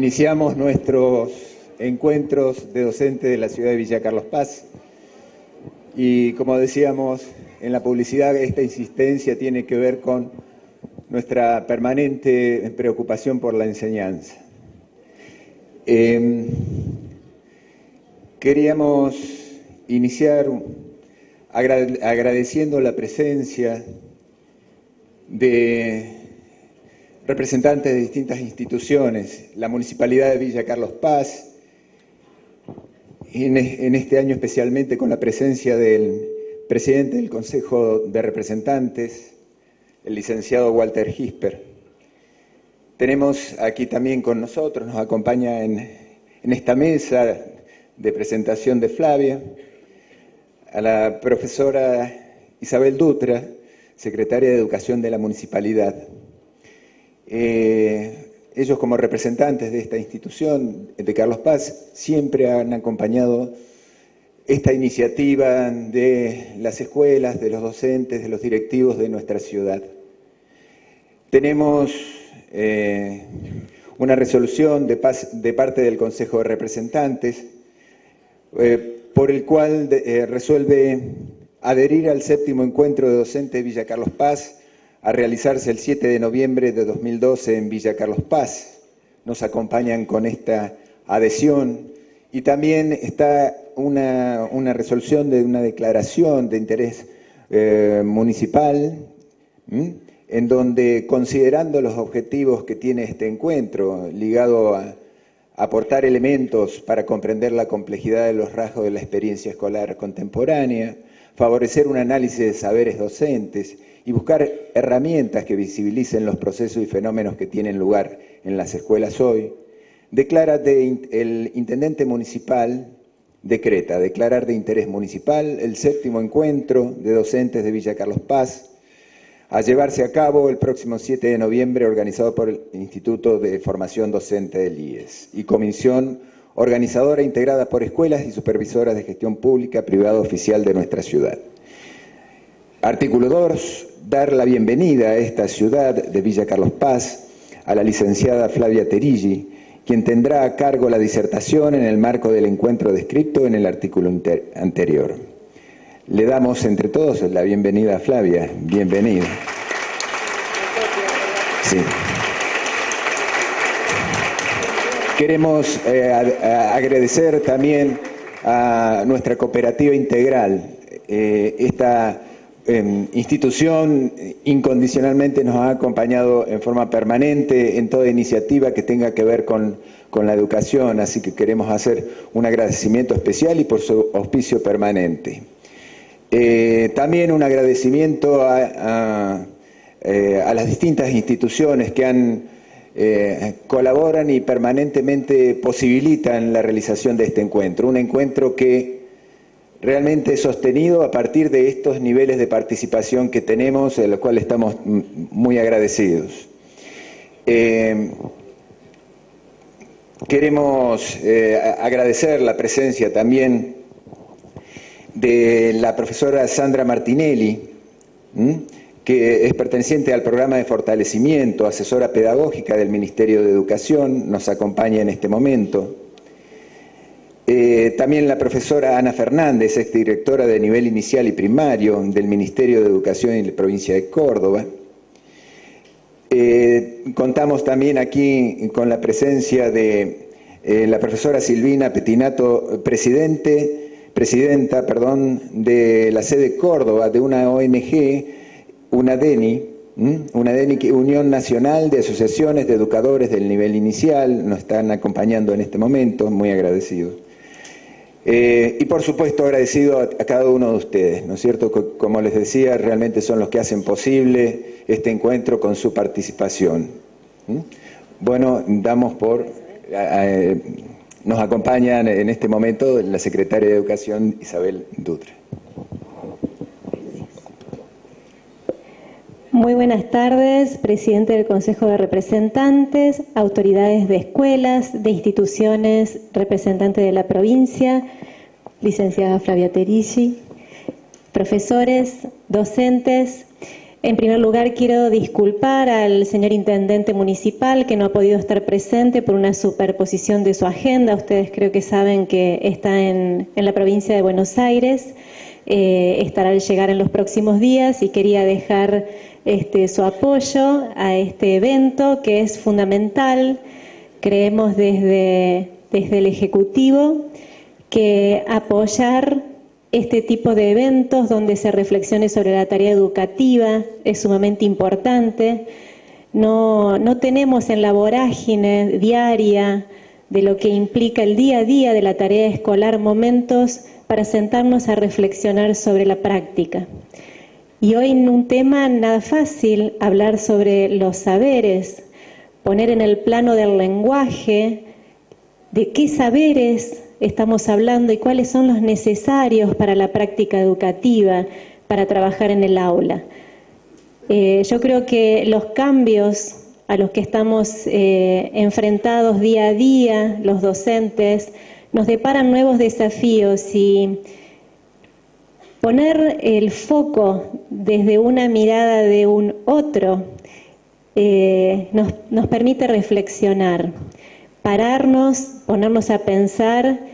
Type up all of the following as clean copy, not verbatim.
Iniciamos nuestros encuentros de docentes de la ciudad de Villa Carlos Paz y, como decíamos en la publicidad, esta insistencia tiene que ver con nuestra permanente preocupación por la enseñanza. Queríamos iniciar agradeciendo la presencia de representantes de distintas instituciones, la Municipalidad de Villa Carlos Paz, en este año especialmente con la presencia del presidente del Consejo de Representantes, el licenciado Walter Gisper. Tenemos aquí también con nosotros, nos acompaña en esta mesa de presentación de Flavia, a la profesora Isabel Dutra, secretaria de Educación de la Municipalidad. Ellos, como representantes de esta institución de Carlos Paz, siempre han acompañado esta iniciativa de las escuelas, de los docentes, de los directivos de nuestra ciudad. Tenemos una resolución de parte del Consejo de Representantes por el cual resuelve adherir al 7º encuentro de docentes de Villa Carlos Paz a realizarse el 7 de noviembre de 2012 en Villa Carlos Paz. Nos acompañan con esta adhesión y también está una resolución de una declaración de interés municipal, en donde, considerando los objetivos que tiene este encuentro, ligado a aportar elementos para comprender la complejidad de los rasgos de la experiencia escolar contemporánea, favorecer un análisis de saberes docentes y buscar herramientas que visibilicen los procesos y fenómenos que tienen lugar en las escuelas hoy, el intendente municipal decreta declarar de interés municipal el 7º encuentro de docentes de Villa Carlos Paz, a llevarse a cabo el próximo 7 de noviembre, organizado por el Instituto de Formación Docente del IES y comisión organizadora integrada por escuelas y supervisoras de gestión pública, privada, oficial de nuestra ciudad. Artículo 2. Dar la bienvenida a esta ciudad de Villa Carlos Paz a la licenciada Flavia Terilli, quien tendrá a cargo la disertación en el marco del encuentro descrito en el artículo anterior. Le damos entre todos la bienvenida a Flavia. Bienvenida. Sí. Queremos agradecer también a nuestra cooperativa integral. Esta institución incondicionalmente nos ha acompañado en forma permanente en toda iniciativa que tenga que ver con la educación, así que queremos hacer un agradecimiento especial y por su auspicio permanente. También un agradecimiento a las distintas instituciones que colaboran y permanentemente posibilitan la realización de este encuentro. Un encuentro que realmente es sostenido a partir de estos niveles de participación que tenemos, de los cuales estamos muy agradecidos. Queremos agradecer la presencia también de la profesora Sandra Martinelli, que es perteneciente al programa de fortalecimiento, asesora pedagógica del Ministerio de Educación, nos acompaña en este momento. También la profesora Ana Fernández, exdirectora de nivel inicial y primario del Ministerio de Educación en la provincia de Córdoba. Contamos también aquí con la presencia de la profesora Silvina Petinato, presidenta de la sede Córdoba de una ONG, UNADENI, Unión Nacional de Asociaciones de Educadores del Nivel Inicial, nos están acompañando en este momento, muy agradecidos. Y por supuesto agradecido a cada uno de ustedes, ¿no es cierto? Como les decía, realmente son los que hacen posible este encuentro con su participación. Bueno, nos acompañan en este momento la secretaria de Educación, Isabel Dutra. Muy buenas tardes, presidente del Consejo de Representantes, autoridades de escuelas, de instituciones, representante de la provincia, licenciada Flavia Terilli, profesores, docentes. En primer lugar, quiero disculpar al señor intendente municipal que no ha podido estar presente por una superposición de su agenda. Ustedes creo que saben que está en la provincia de Buenos Aires. Estará al llegar en los próximos días y quería dejar su apoyo a este evento que es fundamental. Creemos desde el Ejecutivo que apoyar este tipo de eventos donde se reflexione sobre la tarea educativa es sumamente importante. No tenemos en la vorágine diaria de lo que implica el día a día de la tarea escolar momentos para sentarnos a reflexionar sobre la práctica. Y hoy en un tema nada fácil, hablar sobre los saberes, poner en el plano del lenguaje de qué saberes estamos hablando y cuáles son los necesarios para la práctica educativa, para trabajar en el aula. Yo creo que los cambios a los que estamos enfrentados día a día, los docentes, nos deparan nuevos desafíos y poner el foco desde una mirada de un otro nos permite reflexionar, pararnos, ponernos a pensar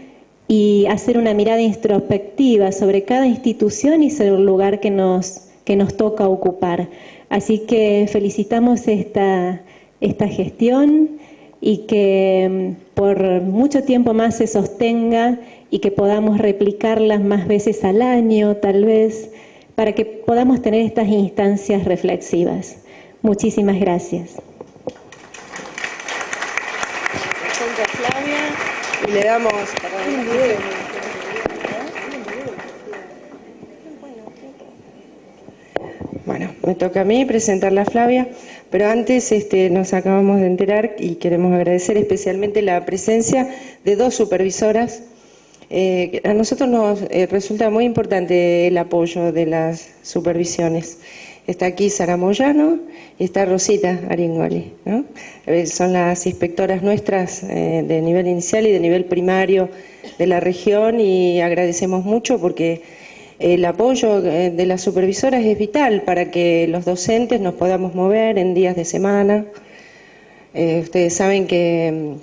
y hacer una mirada introspectiva sobre cada institución y sobre el lugar que nos toca ocupar. Así que felicitamos esta gestión y que por mucho tiempo más se sostenga y que podamos replicarlas más veces al año, tal vez, para que podamos tener estas instancias reflexivas. Muchísimas gracias. Flavia, y le damos Bueno, me toca a mí presentarla a Flavia, pero antes nos acabamos de enterar y queremos agradecer especialmente la presencia de dos supervisoras. A nosotros nos resulta muy importante el apoyo de las supervisiones. Está aquí Sara Moyano y está Rosita Aringoli, ¿no? Son las inspectoras nuestras de nivel inicial y de nivel primario de la región y agradecemos mucho porque el apoyo de las supervisoras es vital para que los docentes nos podamos mover en días de semana. Ustedes saben que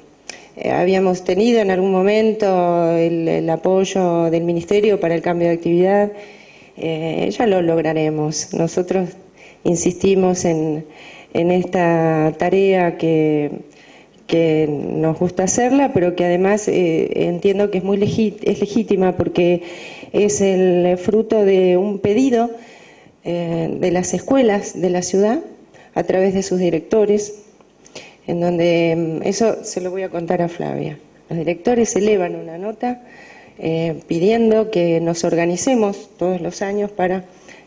habíamos tenido en algún momento el apoyo del Ministerio para el cambio de actividad. Ya lo lograremos. Nosotros insistimos en esta tarea que nos gusta hacerla, pero que además entiendo que es legítima porque es el fruto de un pedido de las escuelas de la ciudad a través de sus directores, en donde eso se lo voy a contar a Flavia. Los directores elevan una nota pidiendo que nos organicemos todos los años para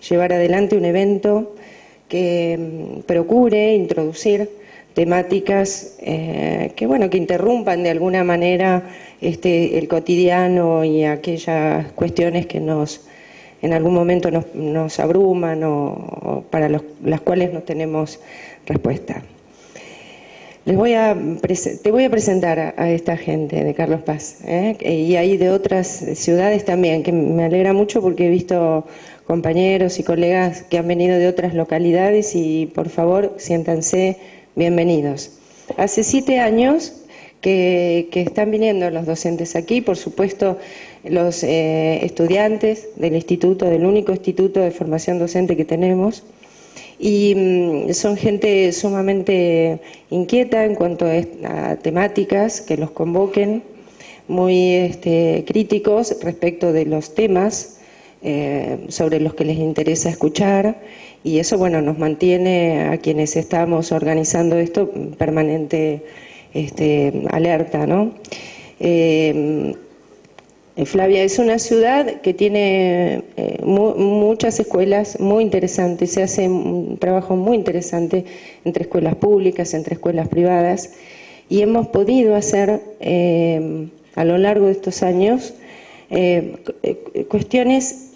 llevar adelante un evento que procure introducir temáticas que interrumpan de alguna manera el cotidiano y aquellas cuestiones que en algún momento nos abruman o para las cuales no tenemos respuesta. Te voy a presentar a esta gente de Carlos Paz, y hay de otras ciudades también, que me alegra mucho porque he visto compañeros y colegas que han venido de otras localidades y por favor siéntanse bienvenidos. Hace 7 años que están viniendo los docentes aquí, por supuesto los estudiantes del instituto, del único instituto de formación docente que tenemos, y son gente sumamente inquieta en cuanto a temáticas que los convoquen, muy críticos respecto de los temas sobre los que les interesa escuchar, y eso nos mantiene a quienes estamos organizando esto permanente alerta, ¿no? Flavia es una ciudad que tiene muchas escuelas muy interesantes, se hace un trabajo muy interesante entre escuelas públicas, entre escuelas privadas, y hemos podido hacer a lo largo de estos años cuestiones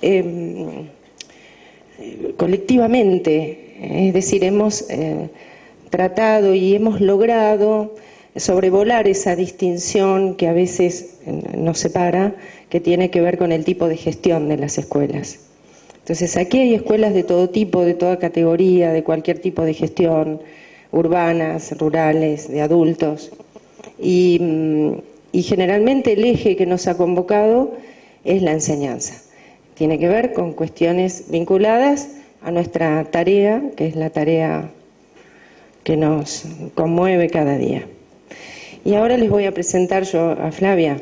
colectivamente, es decir, hemos tratado y hemos logrado sobrevolar esa distinción que a veces nos separa, que tiene que ver con el tipo de gestión de las escuelas. Entonces aquí hay escuelas de todo tipo, de toda categoría, de cualquier tipo de gestión, urbanas, rurales, de adultos. Y generalmente el eje que nos ha convocado es la enseñanza. Tiene que ver con cuestiones vinculadas a nuestra tarea, que es la tarea que nos conmueve cada día. Y ahora les voy a presentar yo a Flavia.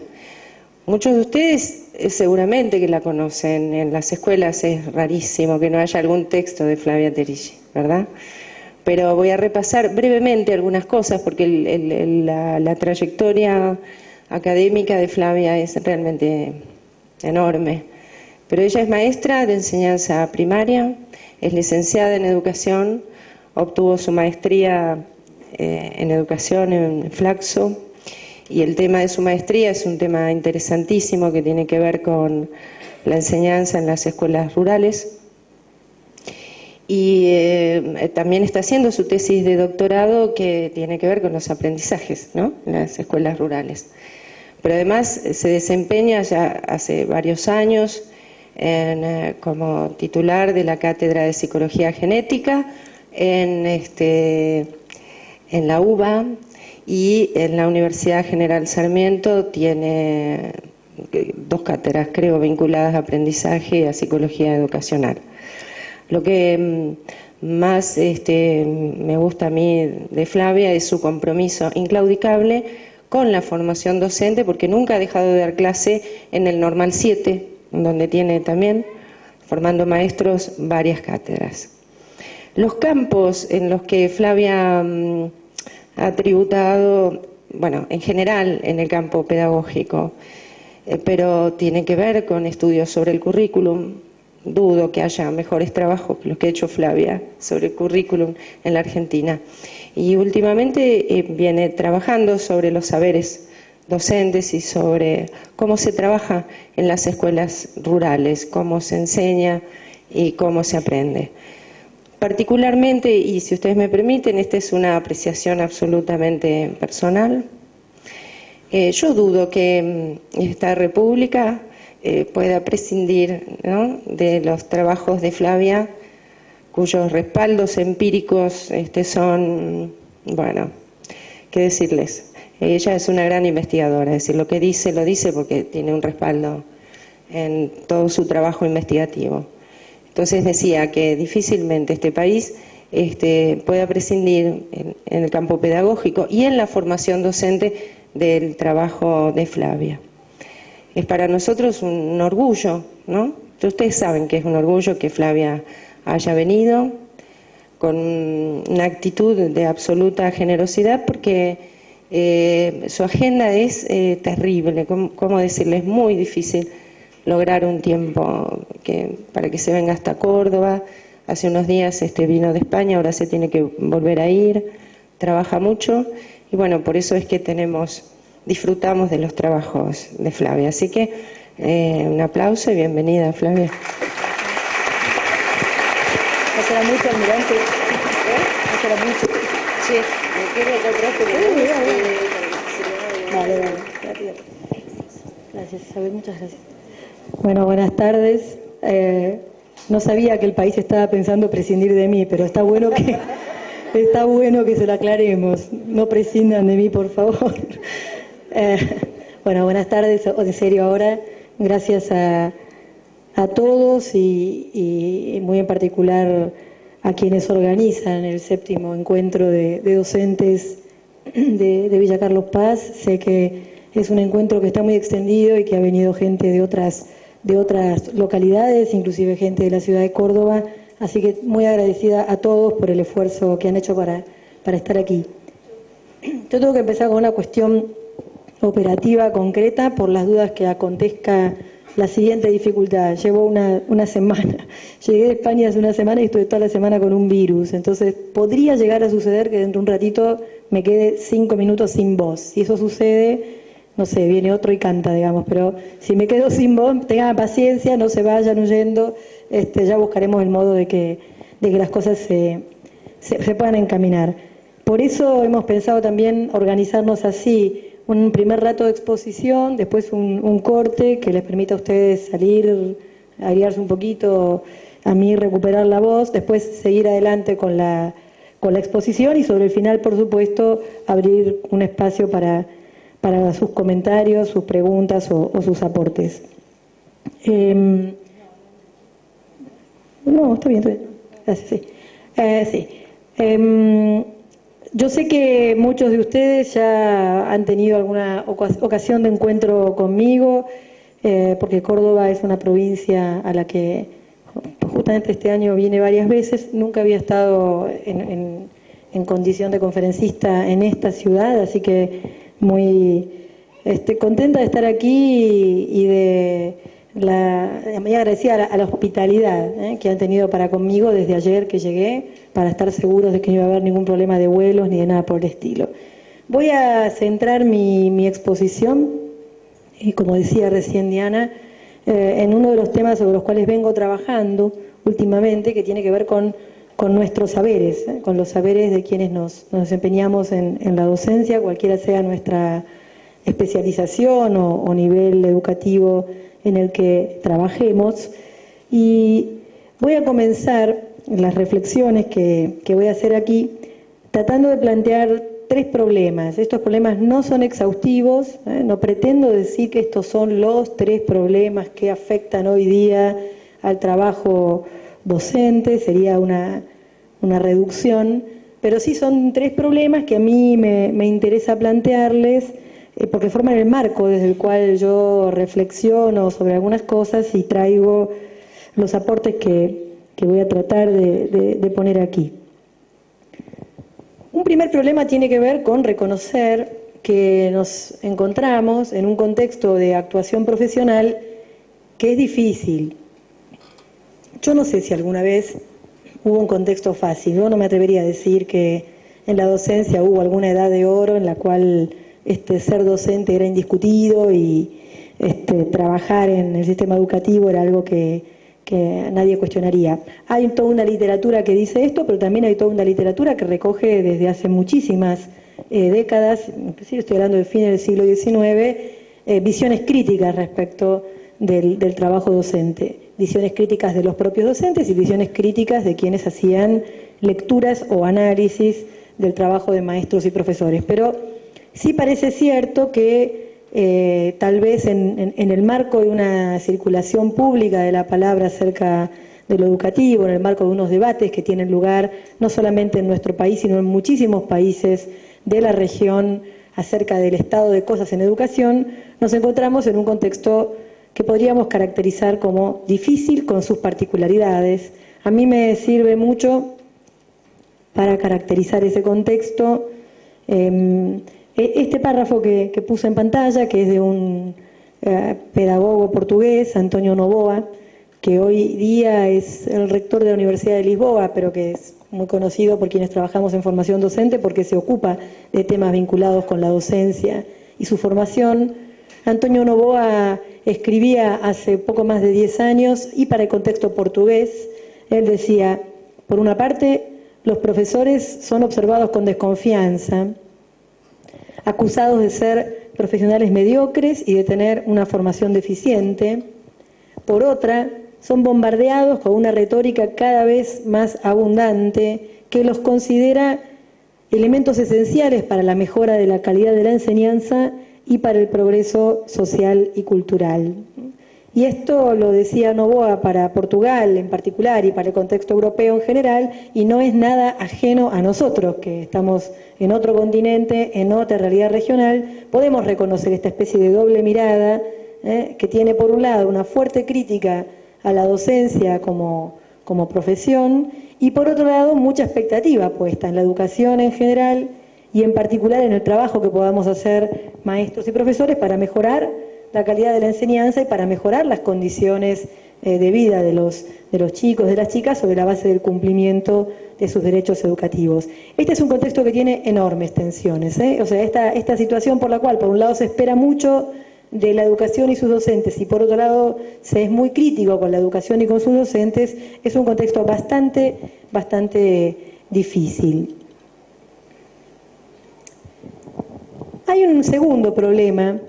Muchos de ustedes seguramente que la conocen, en las escuelas es rarísimo que no haya algún texto de Flavia Terilli, ¿verdad? Pero voy a repasar brevemente algunas cosas porque la trayectoria académica de Flavia es realmente enorme. Pero ella es maestra de enseñanza primaria, es licenciada en educación, obtuvo su maestría en educación en Flaxo, y el tema de su maestría es un tema interesantísimo que tiene que ver con la enseñanza en las escuelas rurales. Y también está haciendo su tesis de doctorado que tiene que ver con los aprendizajes, ¿no?, en las escuelas rurales. Pero además se desempeña ya hace varios años como titular de la Cátedra de Psicología Genética en la UBA, y en la Universidad General Sarmiento tiene 2 cátedras, creo, vinculadas a aprendizaje y a psicología educacional. Lo que más me gusta a mí de Flavia es su compromiso inclaudicable con la formación docente, porque nunca ha dejado de dar clase en el Normal 7, donde tiene también, formando maestros, varias cátedras. Los campos en los que Flavia ha tributado, bueno, en general en el campo pedagógico, pero tiene que ver con estudios sobre el currículum. Dudo que haya mejores trabajos que los que ha hecho Flavia sobre el currículum en la Argentina. Y últimamente viene trabajando sobre los saberes docentes y sobre cómo se trabaja en las escuelas rurales, cómo se enseña y cómo se aprende. Particularmente, y si ustedes me permiten, esta es una apreciación absolutamente personal, yo dudo que esta república pueda prescindir, ¿no?, de los trabajos de Flavia, cuyos respaldos empíricos son, bueno, qué decirles. Ella es una gran investigadora, es decir, lo que dice, lo dice porque tiene un respaldo en todo su trabajo investigativo. Entonces decía que difícilmente este país pueda prescindir en el campo pedagógico y en la formación docente del trabajo de Flavia. Es para nosotros un orgullo, ¿no? Ustedes saben que es un orgullo que Flavia haya venido con una actitud de absoluta generosidad, porque su agenda es terrible, ¿cómo decirle? Es muy difícil lograr un tiempo para que se venga hasta Córdoba. Hace unos días vino de España, ahora se tiene que volver a ir, trabaja mucho, y bueno, por eso es que disfrutamos de los trabajos de Flavia. Así que un aplauso y bienvenida, Flavia. ¿No será mucho, almirante? ¿No será mucho? Sí, me quiero acá atrás. Vale. Gracias, Isabel, muchas gracias. Bueno, buenas tardes. No sabía que el país estaba pensando prescindir de mí, pero está bueno que se lo aclaremos. No prescindan de mí, por favor. Bueno, buenas tardes, en serio ahora. Gracias a todos y muy en particular a quienes organizan el 7º encuentro de docentes de Villa Carlos Paz. Sé que es un encuentro que está muy extendido y que ha venido gente de otras localidades, inclusive gente de la ciudad de Córdoba, así que muy agradecida a todos por el esfuerzo que han hecho para estar aquí. Yo tengo que empezar con una cuestión operativa concreta por las dudas que acontezca la siguiente dificultad. Llevo una semana, llegué de España hace una semana y estuve toda la semana con un virus, entonces podría llegar a suceder que dentro de un ratito me quede 5 minutos sin voz. Si eso sucede, no sé, viene otro y canta, digamos, pero si me quedo sin voz, tengan paciencia, no se vayan huyendo, ya buscaremos el modo de que las cosas se puedan encaminar. Por eso hemos pensado también organizarnos así: un primer rato de exposición, después un corte que les permita a ustedes salir, airearse un poquito a mí recuperar la voz, después seguir adelante con la exposición y sobre el final, por supuesto, abrir un espacio para sus comentarios, sus preguntas o sus aportes. No, está bien, gracias, sí. Sí. Yo sé que muchos de ustedes ya han tenido alguna ocasión de encuentro conmigo, porque Córdoba es una provincia a la que justamente este año vine varias veces. Nunca había estado en condición de conferencista en esta ciudad, así que muy contenta de estar aquí y muy agradecida a la hospitalidad que han tenido para conmigo desde ayer que llegué, para estar seguros de que no iba a haber ningún problema de vuelos ni de nada por el estilo. Voy a centrar mi exposición, y como decía recién Diana, en uno de los temas sobre los cuales vengo trabajando últimamente, que tiene que ver con nuestros saberes, con los saberes de quienes nos desempeñamos en la docencia, cualquiera sea nuestra especialización o nivel educativo en el que trabajemos. Y voy a comenzar las reflexiones que voy a hacer aquí tratando de plantear tres problemas. Estos problemas no son exhaustivos, no pretendo decir que estos son los tres problemas que afectan hoy día al trabajo docente, sería una reducción, pero sí son tres problemas que a mí me interesa plantearles, porque forman el marco desde el cual yo reflexiono sobre algunas cosas y traigo los aportes que voy a tratar de poner aquí. Un primer problema tiene que ver con reconocer que nos encontramos en un contexto de actuación profesional que es difícil. Yo no sé si alguna vez hubo un contexto fácil. Yo no me atrevería a decir que en la docencia hubo alguna edad de oro en la cual ser docente era indiscutido y trabajar en el sistema educativo era algo que nadie cuestionaría. Hay toda una literatura que dice esto, pero también hay toda una literatura que recoge desde hace muchísimas décadas, inclusive estoy hablando del fin del siglo XIX, visiones críticas respecto del trabajo docente, visiones críticas de los propios docentes y visiones críticas de quienes hacían lecturas o análisis del trabajo de maestros y profesores. Pero sí parece cierto que tal vez en el marco de una circulación pública de la palabra acerca de lo educativo, en el marco de unos debates que tienen lugar no solamente en nuestro país, sino en muchísimos países de la región acerca del estado de cosas en educación, nos encontramos en un contexto que podríamos caracterizar como difícil con sus particularidades. A mí me sirve mucho para caracterizar ese contexto este párrafo que puse en pantalla, que es de un pedagogo portugués, Antonio Noboa, que hoy día es el rector de la Universidad de Lisboa, pero que es muy conocido por quienes trabajamos en formación docente porque se ocupa de temas vinculados con la docencia y su formación. Antonio Noboa escribía hace poco más de 10 años y para el contexto portugués, él decía, por una parte, los profesores son observados con desconfianza, acusados de ser profesionales mediocres y de tener una formación deficiente. Por otra, son bombardeados con una retórica cada vez más abundante que los considera elementos esenciales para la mejora de la calidad de la enseñanza y para el progreso social y cultural. Y esto lo decía Noboa para Portugal en particular y para el contexto europeo en general, y no es nada ajeno a nosotros, que estamos en otro continente, en otra realidad regional. Podemos reconocer esta especie de doble mirada que tiene por un lado una fuerte crítica a la docencia como profesión y por otro lado mucha expectativa puesta en la educación en general y en particular en el trabajo que podamos hacer maestros y profesores para mejorar la calidad de la enseñanza y para mejorar las condiciones de vida de los chicos, de las chicas, sobre la base del cumplimiento de sus derechos educativos. Este es un contexto que tiene enormes tensiones, O sea, esta situación por la cual, por un lado, se espera mucho de la educación y sus docentes y por otro lado se es muy crítico con la educación y con sus docentes, es un contexto bastante difícil. Hay un segundo problema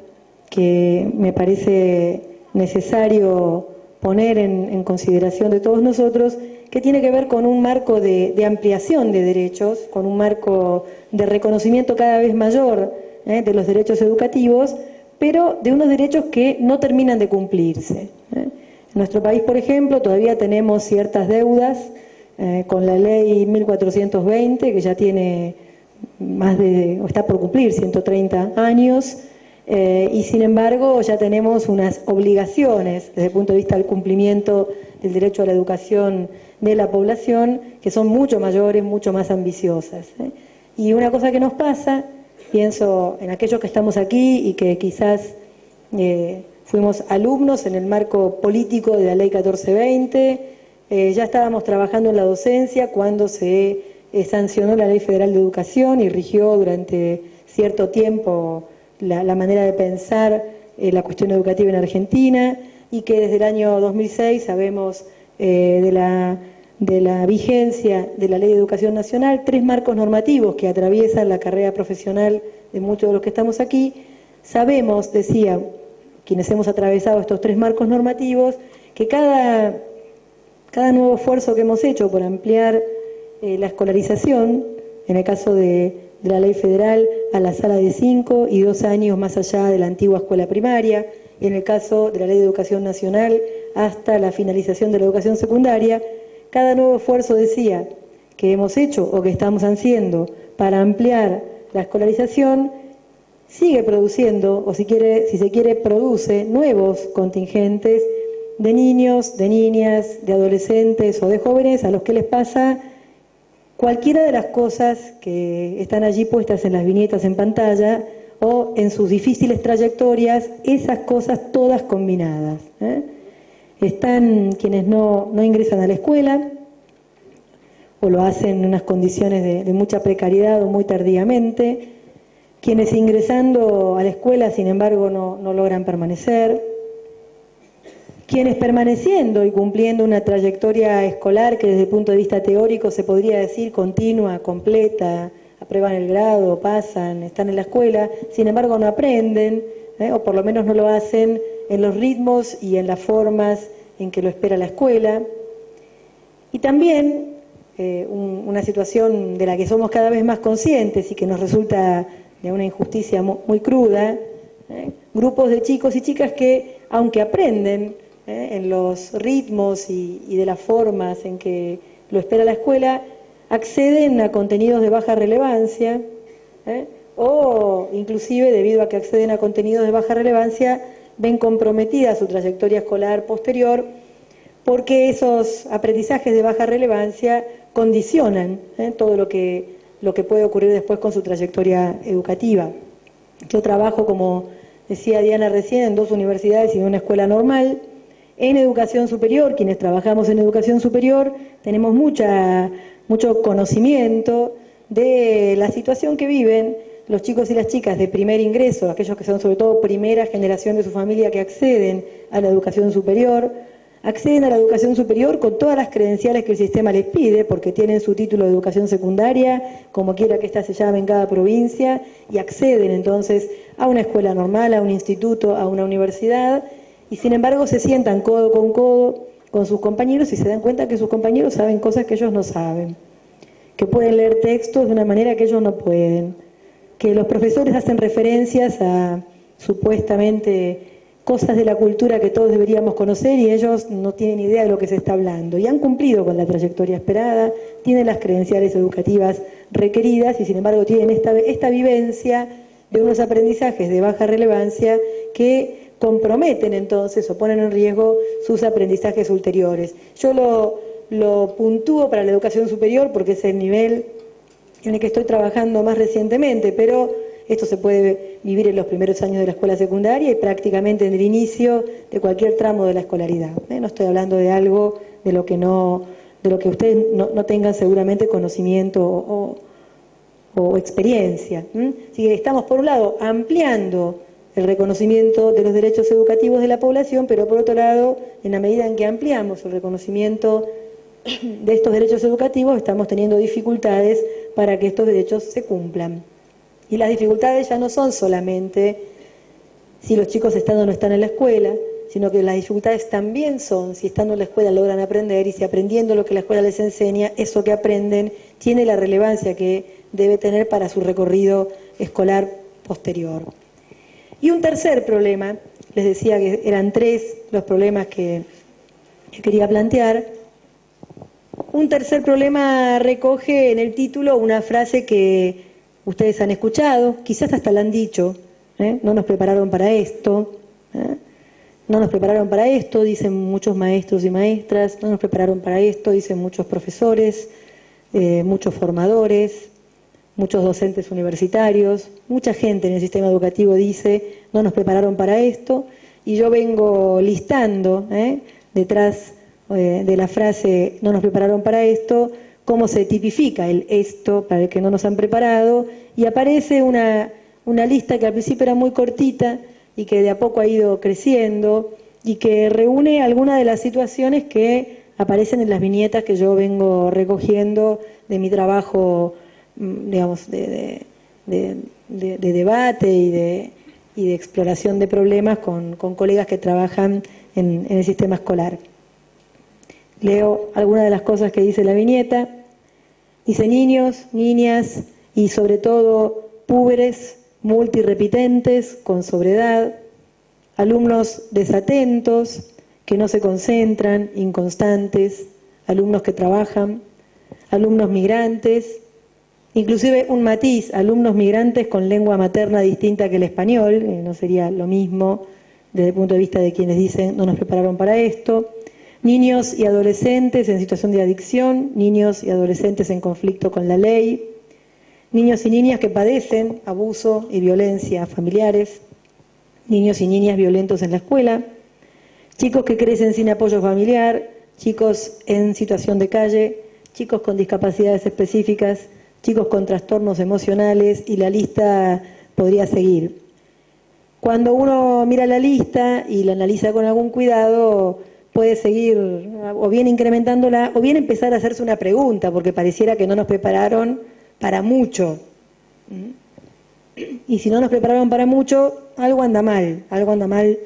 que me parece necesario poner en consideración de todos nosotros, que tiene que ver con un marco de ampliación de derechos, con un marco de reconocimiento cada vez mayor de los derechos educativos, pero de unos derechos que no terminan de cumplirse. En nuestro país, por ejemplo, todavía tenemos ciertas deudas con la ley 1420, que ya tiene o está por cumplir 130 años, y sin embargo ya tenemos unas obligaciones desde el punto de vista del cumplimiento del derecho a la educación de la población que son mucho mayores, mucho más ambiciosas. Y una cosa que nos pasa, pienso en aquellos que estamos aquí y que quizás fuimos alumnos en el marco político de la ley 1420, ya estábamos trabajando en la docencia cuando se sancionó la Ley Federal de Educación y rigió durante cierto tiempo la manera de pensar la cuestión educativa en Argentina, y que desde el año 2006 sabemos de la vigencia de la Ley de Educación Nacional, 3 marcos normativos que atraviesan la carrera profesional de muchos de los que estamos aquí. Sabemos, decía, quienes hemos atravesado estos 3 marcos normativos, que cada nuevo esfuerzo que hemos hecho por ampliar la escolarización, en el caso de la ley federal, a la sala de 5 y 2 años más allá de la antigua escuela primaria, y en el caso de la ley de educación nacional, hasta la finalización de la educación secundaria, cada nuevo esfuerzo, decía, que hemos hecho o que estamos haciendo para ampliar la escolarización, sigue produciendo, o si se quiere, produce nuevos contingentes de niños, de niñas, de adolescentes o de jóvenes a los que les pasa cualquiera de las cosas que están allí puestas en las viñetas en pantalla o en sus difíciles trayectorias, esas cosas todas combinadas. Están quienes no ingresan a la escuela o lo hacen en unas condiciones de mucha precariedad o muy tardíamente, quienes ingresando a la escuela sin embargo no logran permanecer, quienes permaneciendo y cumpliendo una trayectoria escolar que desde el punto de vista teórico se podría decir continua, completa, aprueban el grado, pasan, están en la escuela, sin embargo no aprenden, o por lo menos no lo hacen en los ritmos y en las formas en que lo espera la escuela. Y también una situación de la que somos cada vez más conscientes y que nos resulta de una injusticia muy cruda, grupos de chicos y chicas que, aunque aprenden en los ritmos y de las formas en que lo espera la escuela, acceden a contenidos de baja relevancia, o inclusive debido a que acceden a contenidos de baja relevancia, ven comprometida su trayectoria escolar posterior, porque esos aprendizajes de baja relevancia condicionan todo lo que puede ocurrir después con su trayectoria educativa. Yo trabajo, como decía Diana recién, en 2 universidades y en una escuela normal. En educación superior, quienes trabajamos en educación superior, tenemos mucho conocimiento de la situación que viven los chicos y las chicas de primer ingreso, aquellos que son sobre todo primera generación de su familia que acceden a la educación superior con todas las credenciales que el sistema les pide, porque tienen su título de educación secundaria, como quiera que ésta se llame en cada provincia, y acceden entonces a una escuela normal, a un instituto, a una universidad, y sin embargo se sientan codo con sus compañeros y se dan cuenta que sus compañeros saben cosas que ellos no saben, que pueden leer textos de una manera que ellos no pueden, que los profesores hacen referencias a supuestamente cosas de la cultura que todos deberíamos conocer y ellos no tienen idea de lo que se está hablando. Y han cumplido con la trayectoria esperada, tienen las credenciales educativas requeridas y sin embargo tienen esta vivencia de unos aprendizajes de baja relevancia que comprometen entonces o ponen en riesgo sus aprendizajes ulteriores. Yo lo puntúo para la educación superior porque es el nivel en el que estoy trabajando más recientemente, pero esto se puede vivir en los primeros años de la escuela secundaria y prácticamente en el inicio de cualquier tramo de la escolaridad. No estoy hablando de algo de lo que ustedes no tengan seguramente conocimiento o experiencia. Así que estamos, por un lado, ampliando el reconocimiento de los derechos educativos de la población, pero por otro lado, en la medida en que ampliamos el reconocimiento de estos derechos educativos, estamos teniendo dificultades para que estos derechos se cumplan. Y las dificultades ya no son solamente si los chicos están o no están en la escuela, sino que las dificultades también son si estando en la escuela logran aprender y si aprendiendo lo que la escuela les enseña, eso que aprenden tiene la relevancia que debe tener para su recorrido escolar posterior. Y un tercer problema, les decía que eran 3 los problemas que quería plantear. Un tercer problema recoge en el título una frase que ustedes han escuchado, quizás hasta la han dicho, no nos prepararon para esto, no nos prepararon para esto, dicen muchos maestros y maestras, no nos prepararon para esto, dicen muchos profesores, muchos formadores, muchos docentes universitarios, mucha gente en el sistema educativo dice, no nos prepararon para esto, y yo vengo listando, detrás de la frase, no nos prepararon para esto, cómo se tipifica el esto para el que no nos han preparado, y aparece una lista que al principio era muy cortita y que de a poco ha ido creciendo y que reúne algunas de las situaciones que aparecen en las viñetas que yo vengo recogiendo de mi trabajo, digamos, de debate y de exploración de problemas con colegas que trabajan en el sistema escolar. Leo algunas de las cosas que dice la viñeta. Dice: niños, niñas y sobre todo púberes, multirepitentes, con sobredad, alumnos desatentos, que no se concentran, inconstantes, alumnos que trabajan, alumnos migrantes, inclusive un matiz, alumnos migrantes con lengua materna distinta que el español, no sería lo mismo desde el punto de vista de quienes dicen no nos prepararon para esto, niños y adolescentes en situación de adicción, niños y adolescentes en conflicto con la ley, niños y niñas que padecen abuso y violencia familiares, niños y niñas violentos en la escuela, chicos que crecen sin apoyo familiar, chicos en situación de calle, chicos con discapacidades específicas, chicos con trastornos emocionales, y la lista podría seguir. Cuando uno mira la lista y la analiza con algún cuidado, puede seguir o bien incrementándola o bien empezar a hacerse una pregunta, porque pareciera que no nos prepararon para mucho. Y si no nos prepararon para mucho, algo anda mal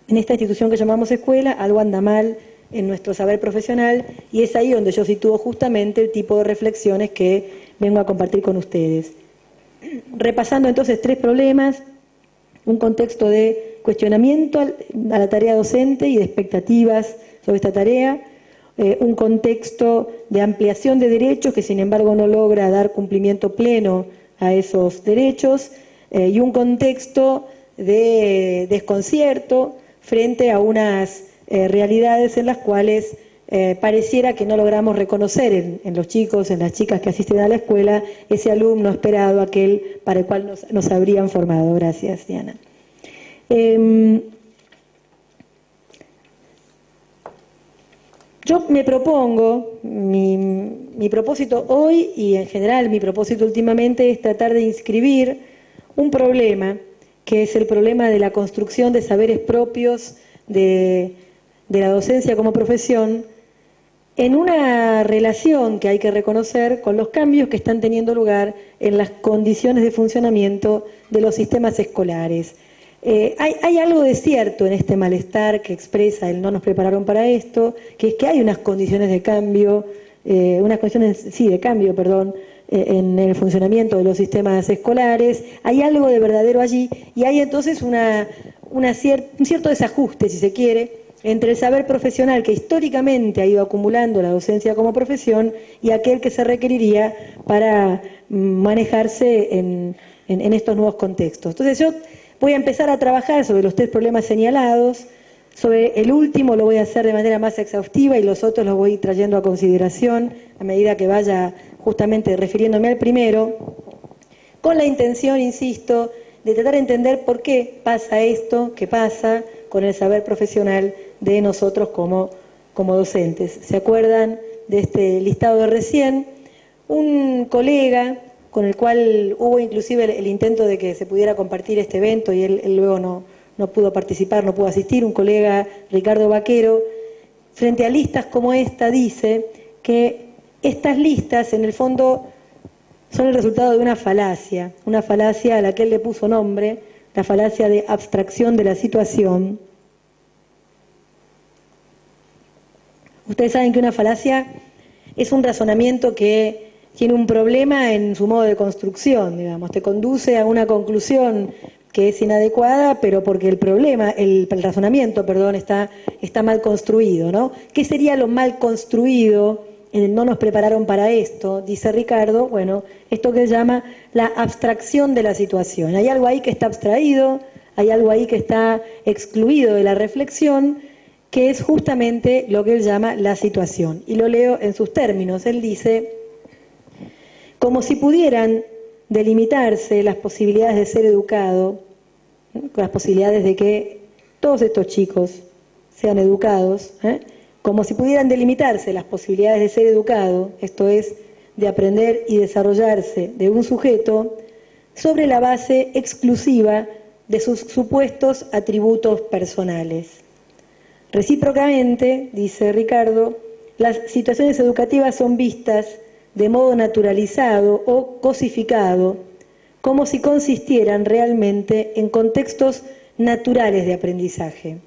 en esta institución que llamamos escuela, algo anda mal en nuestro saber profesional, y es ahí donde yo sitúo justamente el tipo de reflexiones que vengo a compartir con ustedes. Repasando entonces 3 problemas: un contexto de cuestionamiento a la tarea docente y de expectativas sobre esta tarea, un contexto de ampliación de derechos que sin embargo no logra dar cumplimiento pleno a esos derechos, y un contexto de desconcierto frente a unas realidades en las cuales pareciera que no logramos reconocer en los chicos, en las chicas que asisten a la escuela, ese alumno esperado, aquel para el cual nos habrían formado. Gracias, Diana. Yo me propongo, mi propósito hoy y en general mi propósito últimamente es tratar de inscribir un problema que es el problema de la construcción de saberes propios de la docencia como profesión, en una relación que hay que reconocer con los cambios que están teniendo lugar en las condiciones de funcionamiento de los sistemas escolares. Hay algo de cierto en este malestar que expresa el no nos prepararon para esto, que es que hay unas condiciones de cambio, en el funcionamiento de los sistemas escolares, hay algo de verdadero allí, y hay entonces un cierto desajuste, si se quiere, entre el saber profesional que históricamente ha ido acumulando la docencia como profesión y aquel que se requeriría para manejarse en estos nuevos contextos. Entonces yo voy a empezar a trabajar sobre los 3 problemas señalados. Sobre el último lo voy a hacer de manera más exhaustiva y los otros los voy trayendo a consideración a medida que vaya justamente refiriéndome al primero, con la intención, insisto, de tratar de entender por qué pasa esto que pasa con el saber profesional de nosotros como docentes. ¿Se acuerdan de este listado de recién? Un colega con el cual hubo inclusive el intento de que se pudiera compartir este evento y él luego no pudo participar, no pudo asistir, un colega, Ricardo Vaquero, frente a listas como esta dice que estas listas en el fondo son el resultado de una falacia a la que él le puso nombre, la falacia de abstracción de la situación, Ustedes saben que una falacia es un razonamiento que tiene un problema en su modo de construcción, digamos, te conduce a una conclusión que es inadecuada, pero porque el razonamiento, perdón, está mal construido, ¿no? ¿Qué sería lo mal construido? No nos prepararon para esto, dice Ricardo. Bueno, esto que se llama la abstracción de la situación. Hay algo ahí que está abstraído, hay algo ahí que está excluido de la reflexión, que es justamente lo que él llama la situación. Y lo leo en sus términos. Él dice: como si pudieran delimitarse las posibilidades de ser educado, las posibilidades de que todos estos chicos sean educados, como si pudieran delimitarse las posibilidades de ser educado, esto es, de aprender y desarrollarse de un sujeto, sobre la base exclusiva de sus supuestos atributos personales. Recíprocamente, dice Ricardo, las situaciones educativas son vistas de modo naturalizado o cosificado, como si consistieran realmente en contextos naturales de aprendizaje,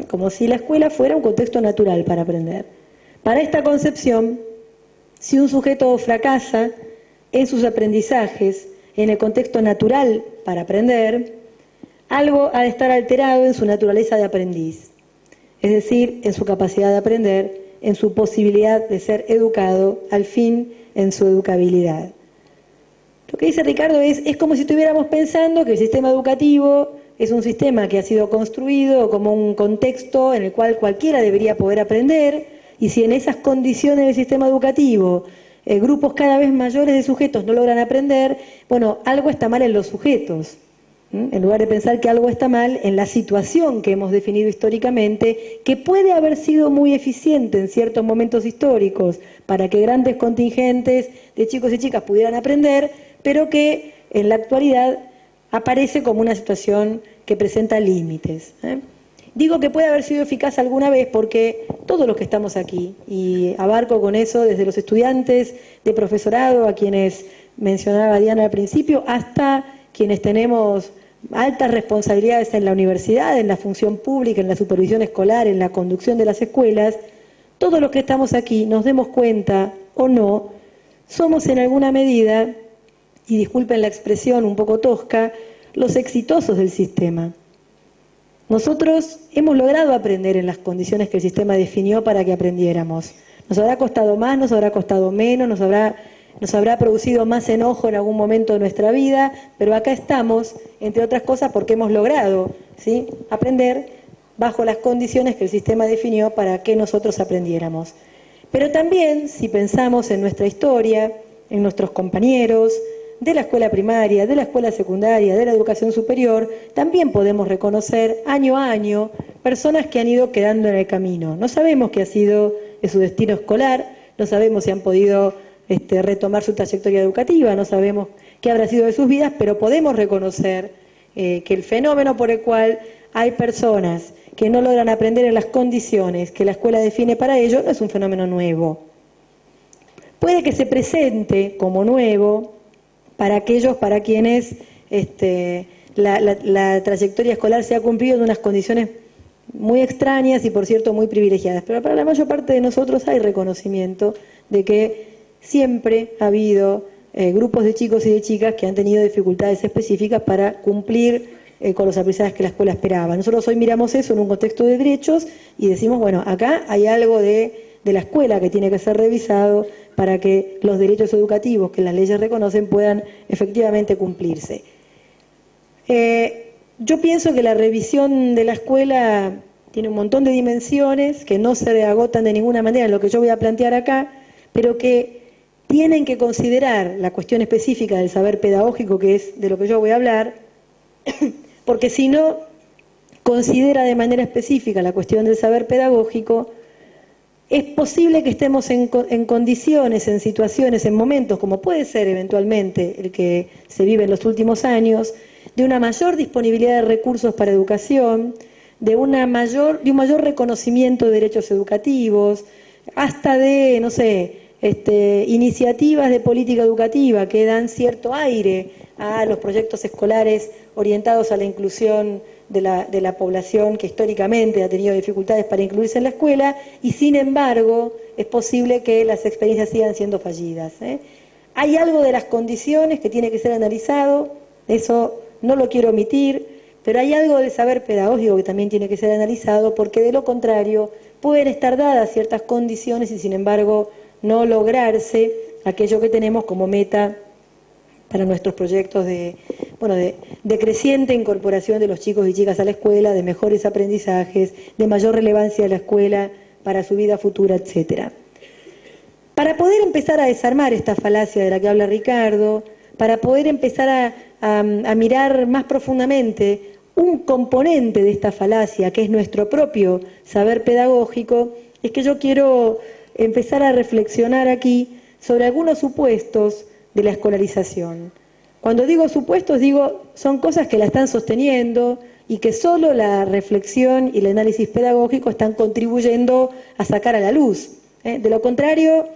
como si la escuela fuera un contexto natural para aprender. Para esta concepción, si un sujeto fracasa en sus aprendizajes, en el contexto natural para aprender, algo ha de estar alterado en su naturaleza de aprendiz, es decir, en su capacidad de aprender, en su posibilidad de ser educado, al fin, en su educabilidad. Lo que dice Ricardo es como si estuviéramos pensando que el sistema educativo es un sistema que ha sido construido como un contexto en el cual cualquiera debería poder aprender, y si en esas condiciones del sistema educativo grupos cada vez mayores de sujetos no logran aprender, bueno, algo está mal en los sujetos. En lugar de pensar que algo está mal en la situación que hemos definido históricamente, que puede haber sido muy eficiente en ciertos momentos históricos para que grandes contingentes de chicos y chicas pudieran aprender, pero que en la actualidad aparece como una situación que presenta límites. Digo que puede haber sido eficaz alguna vez porque todos los que estamos aquí, y abarco con eso desde los estudiantes de profesorado, a quienes mencionaba Diana al principio, hasta quienes tenemos altas responsabilidades en la universidad, en la función pública, en la supervisión escolar, en la conducción de las escuelas, todos los que estamos aquí, nos demos cuenta o no, somos en alguna medida, y disculpen la expresión un poco tosca, los exitosos del sistema. Nosotros hemos logrado aprender en las condiciones que el sistema definió para que aprendiéramos. Nos habrá costado más, nos habrá costado menos, nos habrá producido más enojo en algún momento de nuestra vida, pero acá estamos, entre otras cosas, porque hemos logrado, ¿sí?, aprender bajo las condiciones que el sistema definió para que nosotros aprendiéramos. Pero también, si pensamos en nuestra historia, en nuestros compañeros de la escuela primaria, de la escuela secundaria, de la educación superior, también podemos reconocer año a año personas que han ido quedando en el camino. No sabemos qué ha sido de su destino escolar, no sabemos si han podido retomar su trayectoria educativa, no sabemos qué habrá sido de sus vidas, pero podemos reconocer que el fenómeno por el cual hay personas que no logran aprender en las condiciones que la escuela define para ello no es un fenómeno nuevo. Puede que se presente como nuevo para aquellos para quienes la trayectoria escolar se ha cumplido en unas condiciones muy extrañas y, por cierto, muy privilegiadas. Pero para la mayor parte de nosotros hay reconocimiento de que siempre ha habido grupos de chicos y de chicas que han tenido dificultades específicas para cumplir con los aprendizajes que la escuela esperaba. Nosotros hoy miramos eso en un contexto de derechos y decimos, bueno, acá hay algo de la escuela que tiene que ser revisado para que los derechos educativos que las leyes reconocen puedan efectivamente cumplirse. Yo pienso que la revisión de la escuela tiene un montón de dimensiones que no se agotan de ninguna manera en lo que yo voy a plantear acá, pero que tienen que considerar la cuestión específica del saber pedagógico, que es de lo que yo voy a hablar, porque si no considera de manera específica la cuestión del saber pedagógico, es posible que estemos en condiciones, en situaciones, en momentos, como puede ser eventualmente el que se vive en los últimos años, de una mayor disponibilidad de recursos para educación, de un mayor reconocimiento de derechos educativos, hasta de, no sé, iniciativas de política educativa que dan cierto aire a los proyectos escolares orientados a la inclusión de la población que históricamente ha tenido dificultades para incluirse en la escuela, y sin embargo es posible que las experiencias sigan siendo fallidas. Hay algo de las condiciones que tiene que ser analizado, eso no lo quiero omitir, pero hay algo del saber pedagógico que también tiene que ser analizado, porque de lo contrario pueden estar dadas ciertas condiciones y sin embargo no lograrse aquello que tenemos como meta para nuestros proyectos de creciente incorporación de los chicos y chicas a la escuela, de mejores aprendizajes, de mayor relevancia de la escuela para su vida futura, etcétera. Para poder empezar a desarmar esta falacia de la que habla Ricardo, para poder empezar a mirar más profundamente un componente de esta falacia, que es nuestro propio saber pedagógico, es que yo quiero empezar a reflexionar aquí sobre algunos supuestos de la escolarización. Cuando digo supuestos, son cosas que la están sosteniendo y que solo la reflexión y el análisis pedagógico están contribuyendo a sacar a la luz. De lo contrario,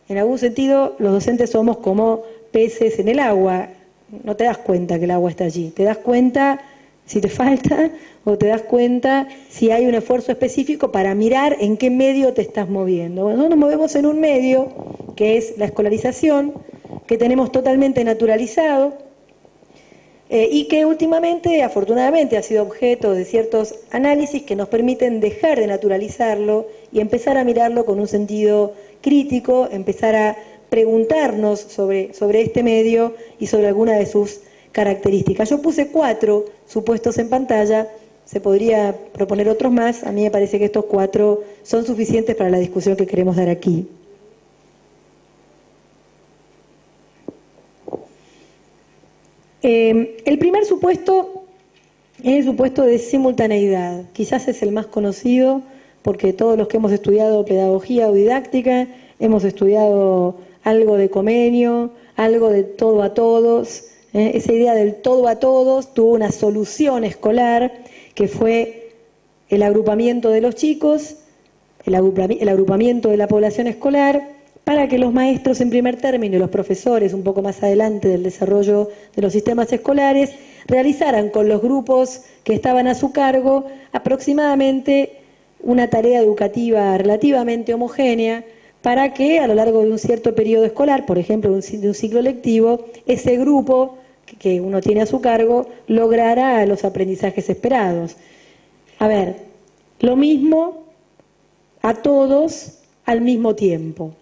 en algún sentido, los docentes somos como peces en el agua. No te das cuenta que el agua está allí, te das cuenta si te falta o te das cuenta si hay un esfuerzo específico para mirar en qué medio te estás moviendo. Bueno, nosotros nos movemos en un medio que es la escolarización, que tenemos totalmente naturalizado y que últimamente, afortunadamente, ha sido objeto de ciertos análisis que nos permiten dejar de naturalizarlo y empezar a mirarlo con un sentido crítico, empezar a preguntarnos sobre este medio y sobre alguna de sus características. Yo puse 4 supuestos en pantalla, se podría proponer otros más, a mí me parece que estos 4 son suficientes para la discusión que queremos dar aquí. El primer supuesto es el supuesto de simultaneidad, quizás es el más conocido porque todos los que hemos estudiado pedagogía o didáctica hemos estudiado algo de Comenio, algo de todo a todos. Esa idea del todo a todos tuvo una solución escolar que fue el agrupamiento de los chicos, el agrupamiento de la población escolar, para que los maestros en primer término y los profesores un poco más adelante del desarrollo de los sistemas escolares realizaran con los grupos que estaban a su cargo aproximadamente una tarea educativa relativamente homogénea, para que a lo largo de un cierto periodo escolar, por ejemplo de un ciclo lectivo, ese grupo que uno tiene a su cargo lograra los aprendizajes esperados. A ver, lo mismo a todos al mismo tiempo.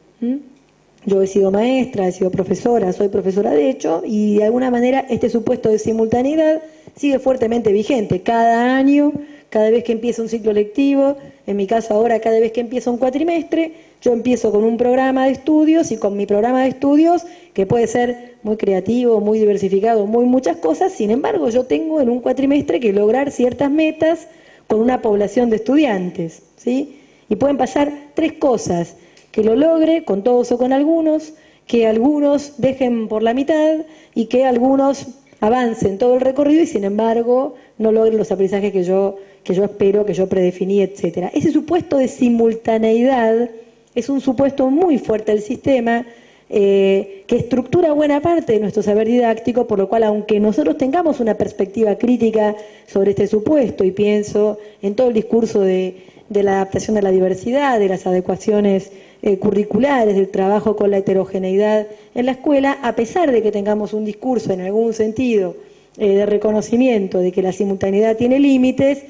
Yo he sido maestra, he sido profesora, soy profesora de hecho, y de alguna manera este supuesto de simultaneidad sigue fuertemente vigente. Cada año, cada vez que empieza un ciclo lectivo, en mi caso ahora cada vez que empieza un cuatrimestre, yo empiezo con un programa de estudios y con mi programa de estudios, que puede ser muy creativo, muy diversificado, muchas cosas, sin embargo yo tengo en un cuatrimestre que lograr ciertas metas con una población de estudiantes, ¿sí? Y pueden pasar 3 cosas: que lo logre con todos o con algunos, que algunos dejen por la mitad y que algunos avancen todo el recorrido y sin embargo no logren los aprendizajes que yo espero, que yo predefiní, etcétera. Ese supuesto de simultaneidad es un supuesto muy fuerte del sistema que estructura buena parte de nuestro saber didáctico, por lo cual aunque nosotros tengamos una perspectiva crítica sobre este supuesto, y pienso en todo el discurso de la adaptación a la diversidad, de las adecuaciones curriculares, del trabajo con la heterogeneidad en la escuela, a pesar de que tengamos un discurso en algún sentido de reconocimiento de que la simultaneidad tiene límites,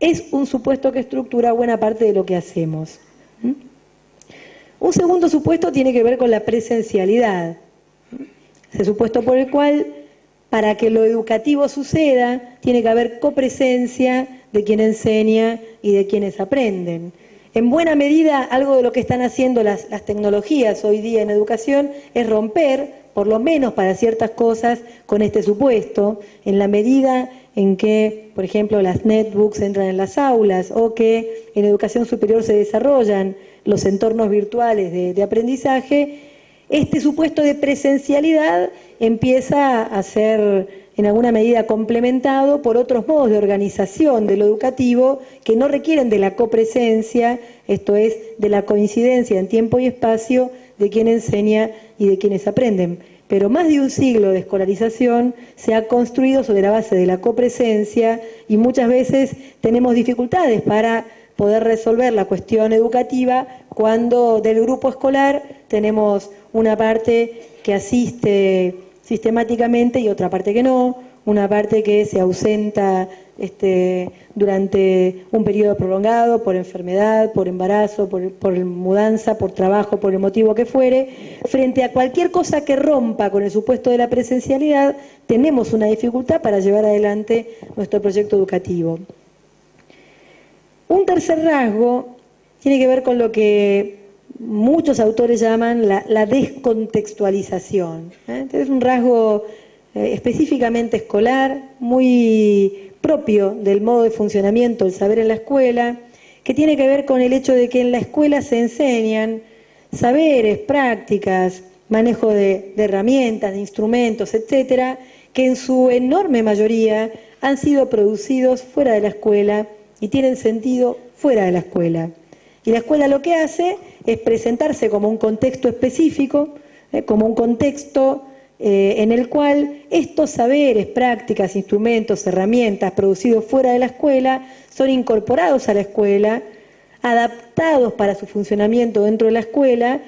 es un supuesto que estructura buena parte de lo que hacemos. Un segundo supuesto tiene que ver con la presencialidad. Ese supuesto por el cual, para que lo educativo suceda, tiene que haber copresencia de quien enseña y de quienes aprenden. En buena medida, algo de lo que están haciendo las tecnologías hoy día en educación es romper, por lo menos para ciertas cosas, con este supuesto, en la medida en que, por ejemplo, las netbooks entran en las aulas o que en educación superior se desarrollan los entornos virtuales de aprendizaje. Este supuesto de presencialidad empieza a ser en alguna medida complementado por otros modos de organización de lo educativo que no requieren de la copresencia, esto es, de la coincidencia en tiempo y espacio de quien enseña y de quienes aprenden. pero más de un siglo de escolarización se ha construido sobre la base de la copresencia y muchas veces tenemos dificultades para poder resolver la cuestión educativa cuando del grupo escolar tenemos una parte que asiste sistemáticamente y otra parte que no, una parte que se ausenta durante un periodo prolongado por enfermedad, por embarazo, por mudanza, por trabajo, por el motivo que fuere. Frente a cualquier cosa que rompa con el supuesto de la presencialidad, tenemos una dificultad para llevar adelante nuestro proyecto educativo. Un tercer rasgo tiene que ver con lo que muchos autores llaman la descontextualización. Este es un rasgo específicamente escolar, muy propio del modo de funcionamiento del saber en la escuela, que tiene que ver con el hecho de que en la escuela se enseñan saberes, prácticas, manejo de herramientas, de instrumentos, etcétera, que en su enorme mayoría han sido producidos fuera de la escuela y tienen sentido fuera de la escuela. Y la escuela lo que hace es presentarse como un contexto específico, como un contexto en el cual estos saberes, prácticas, instrumentos, herramientas producidos fuera de la escuela son incorporados a la escuela, adaptados para su funcionamiento dentro de la escuela,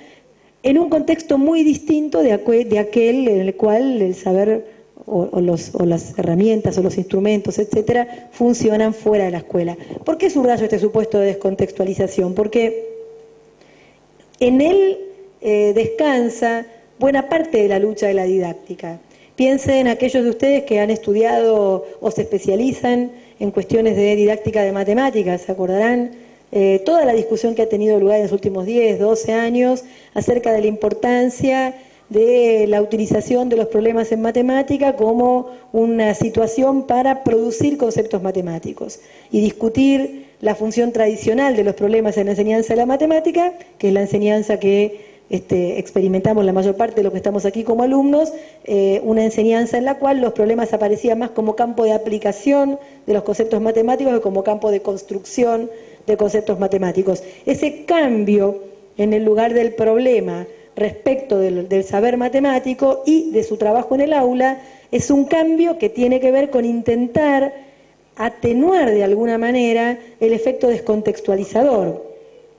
en un contexto muy distinto de aquel en el cual el saber o las herramientas o los instrumentos, etcétera, funcionan fuera de la escuela. ¿Por qué subrayo este supuesto de descontextualización? Porque en él descansa buena parte de la lucha de la didáctica. Piensen en aquellos de ustedes que han estudiado o se especializan en cuestiones de didáctica de matemáticas, ¿se acordarán? Toda la discusión que ha tenido lugar en los últimos 10, 12 años acerca de la importancia de la utilización de los problemas en matemática como una situación para producir conceptos matemáticos y discutir la función tradicional de los problemas en la enseñanza de la matemática, que es la enseñanza que experimentamos la mayor parte de los que estamos aquí como alumnos, una enseñanza en la cual los problemas aparecían más como campo de aplicación de los conceptos matemáticos que como campo de construcción de conceptos matemáticos. Ese cambio en el lugar del problema respecto del saber matemático y de su trabajo en el aula es un cambio que tiene que ver con intentar atenuar de alguna manera el efecto descontextualizador.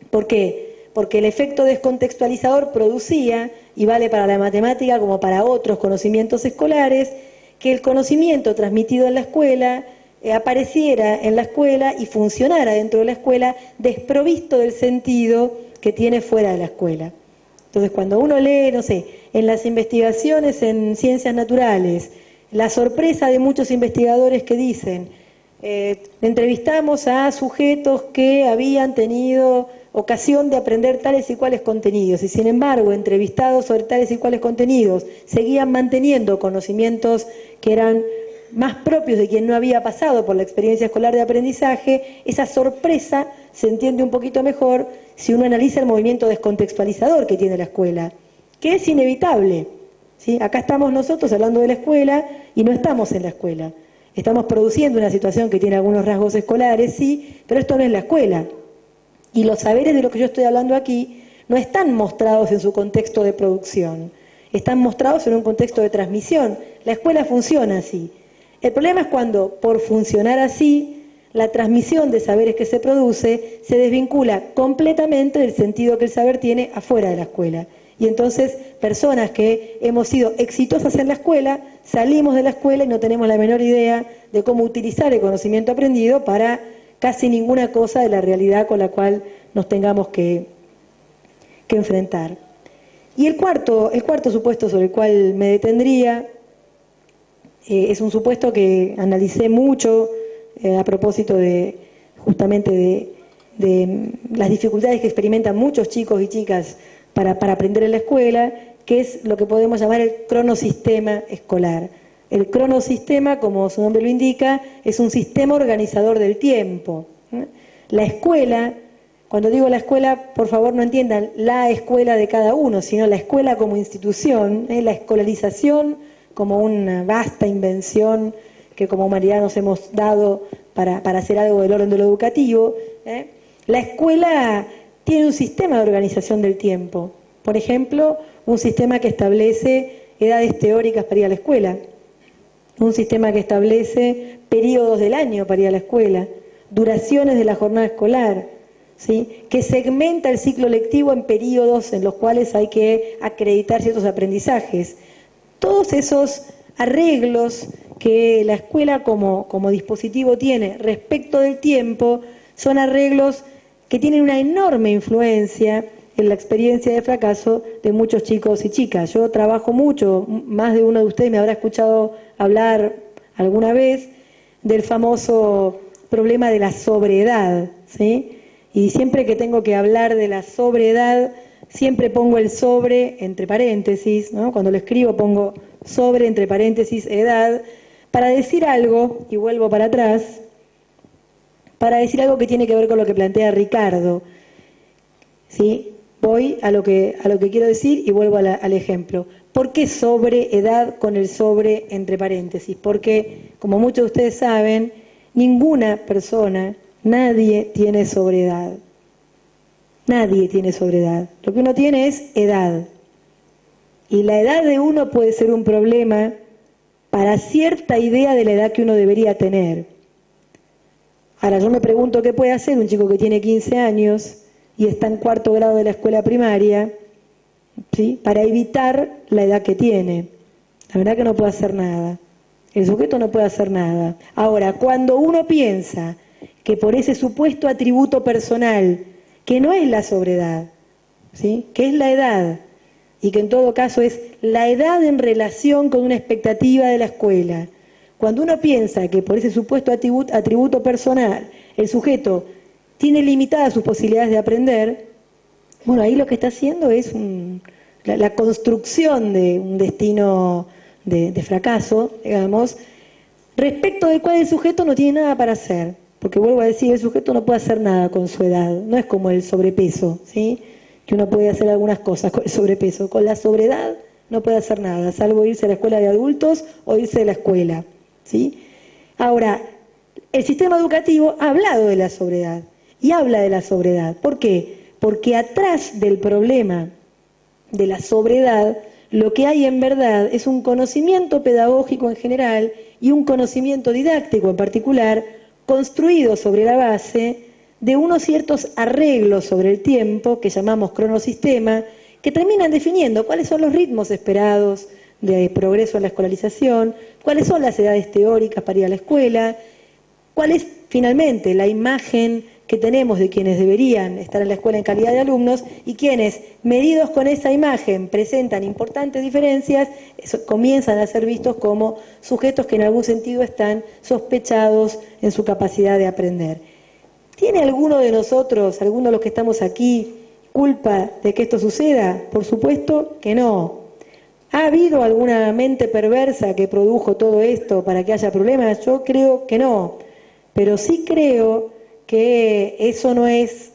¿Por qué? Porque el efecto descontextualizador producía, y vale para la matemática como para otros conocimientos escolares, que el conocimiento transmitido en la escuela apareciera en la escuela y funcionara dentro de la escuela desprovisto del sentido que tiene fuera de la escuela. Entonces, cuando uno lee, no sé, en las investigaciones en ciencias naturales, la sorpresa de muchos investigadores que dicen, entrevistamos a sujetos que habían tenido ocasión de aprender tales y cuales contenidos, y sin embargo, entrevistados sobre tales y cuales contenidos, seguían manteniendo conocimientos que eran más propios de quien no había pasado por la experiencia escolar de aprendizaje. Esa sorpresa se entiende un poquito mejor si uno analiza el movimiento descontextualizador que tiene la escuela, que es inevitable, ¿sí? Acá estamos nosotros hablando de la escuela y no estamos en la escuela. Estamos produciendo una situación que tiene algunos rasgos escolares, sí, pero esto no es la escuela. Y los saberes de los que yo estoy hablando aquí no están mostrados en su contexto de producción, están mostrados en un contexto de transmisión. La escuela funciona así. El problema es cuando, por funcionar así, la transmisión de saberes que se produce se desvincula completamente del sentido que el saber tiene afuera de la escuela. Y entonces, personas que hemos sido exitosas en la escuela, salimos de la escuela y no tenemos la menor idea de cómo utilizar el conocimiento aprendido para casi ninguna cosa de la realidad con la cual nos tengamos que enfrentar. Y el cuarto supuesto sobre el cual me detendría es un supuesto que analicé mucho a propósito justamente de las dificultades que experimentan muchos chicos y chicas para aprender en la escuela, que es lo que podemos llamar el cronosistema escolar. El cronosistema, como su nombre lo indica, es un sistema organizador del tiempo. La escuela, cuando digo la escuela, por favor no entiendan la escuela de cada uno, sino la escuela como institución, la escolarización como una vasta invención que como humanidad nos hemos dado para hacer algo del orden de lo educativo. La escuela tiene un sistema de organización del tiempo. Por ejemplo, un sistema que establece edades teóricas para ir a la escuela, un sistema que establece periodos del año para ir a la escuela, duraciones de la jornada escolar, ¿sí?, que segmenta el ciclo lectivo en periodos en los cuales hay que acreditar ciertos aprendizajes. Todos esos arreglos que la escuela como dispositivo tiene respecto del tiempo son arreglos que tienen una enorme influencia en la experiencia de fracaso de muchos chicos y chicas. Yo trabajo mucho, más de uno de ustedes me habrá escuchado hablar alguna vez del famoso problema de la sobreedad, ¿sí? Y siempre que tengo que hablar de la sobreedad, siempre pongo el sobre entre paréntesis, ¿no? Cuando lo escribo pongo sobre entre paréntesis edad, para decir algo, y vuelvo para atrás, para decir algo que tiene que ver con lo que plantea Ricardo, ¿sí? Voy a lo que quiero decir y vuelvo al ejemplo. ¿Por qué sobre edad con el sobre entre paréntesis? Porque, como muchos de ustedes saben, ninguna persona, nadie tiene sobreedad. Nadie tiene sobreedad. Lo que uno tiene es edad. Y la edad de uno puede ser un problema para cierta idea de la edad que uno debería tener. Ahora, yo me pregunto qué puede hacer un chico que tiene 15 años y está en 4º grado de la escuela primaria, ¿sí?, para evitar la edad que tiene. La verdad que no puede hacer nada. El sujeto no puede hacer nada. Ahora, cuando uno piensa que por ese supuesto atributo personal, que no es la sobredad, ¿sí?, que es la edad, y que en todo caso es la edad en relación con una expectativa de la escuela, cuando uno piensa que por ese supuesto atributo personal el sujeto tiene limitadas sus posibilidades de aprender, bueno, ahí lo que está haciendo es la construcción de un destino de fracaso, digamos, respecto del cual el sujeto no tiene nada para hacer. Porque vuelvo a decir, el sujeto no puede hacer nada con su edad, no es como el sobrepeso, ¿sí?, que uno puede hacer algunas cosas con el sobrepeso. Con la sobredad no puede hacer nada, salvo irse a la escuela de adultos o irse de la escuela, ¿sí? Ahora, el sistema educativo ha hablado de la sobredad y habla de la sobredad. ¿Por qué? Porque atrás del problema de la sobredad, lo que hay en verdad es un conocimiento pedagógico en general y un conocimiento didáctico en particular, construido sobre la base de unos ciertos arreglos sobre el tiempo, que llamamos cronosistema, que terminan definiendo cuáles son los ritmos esperados de progreso en la escolarización, cuáles son las edades teóricas para ir a la escuela, cuál es finalmente la imagen que tenemos de quienes deberían estar en la escuela en calidad de alumnos y quienes, medidos con esa imagen, presentan importantes diferencias, comienzan a ser vistos como sujetos que en algún sentido están sospechados en su capacidad de aprender. ¿Tiene alguno de nosotros, alguno de los que estamos aquí, culpa de que esto suceda? Por supuesto que no. ¿Ha habido alguna mente perversa que produjo todo esto para que haya problemas? Yo creo que no, pero sí creo que eso no es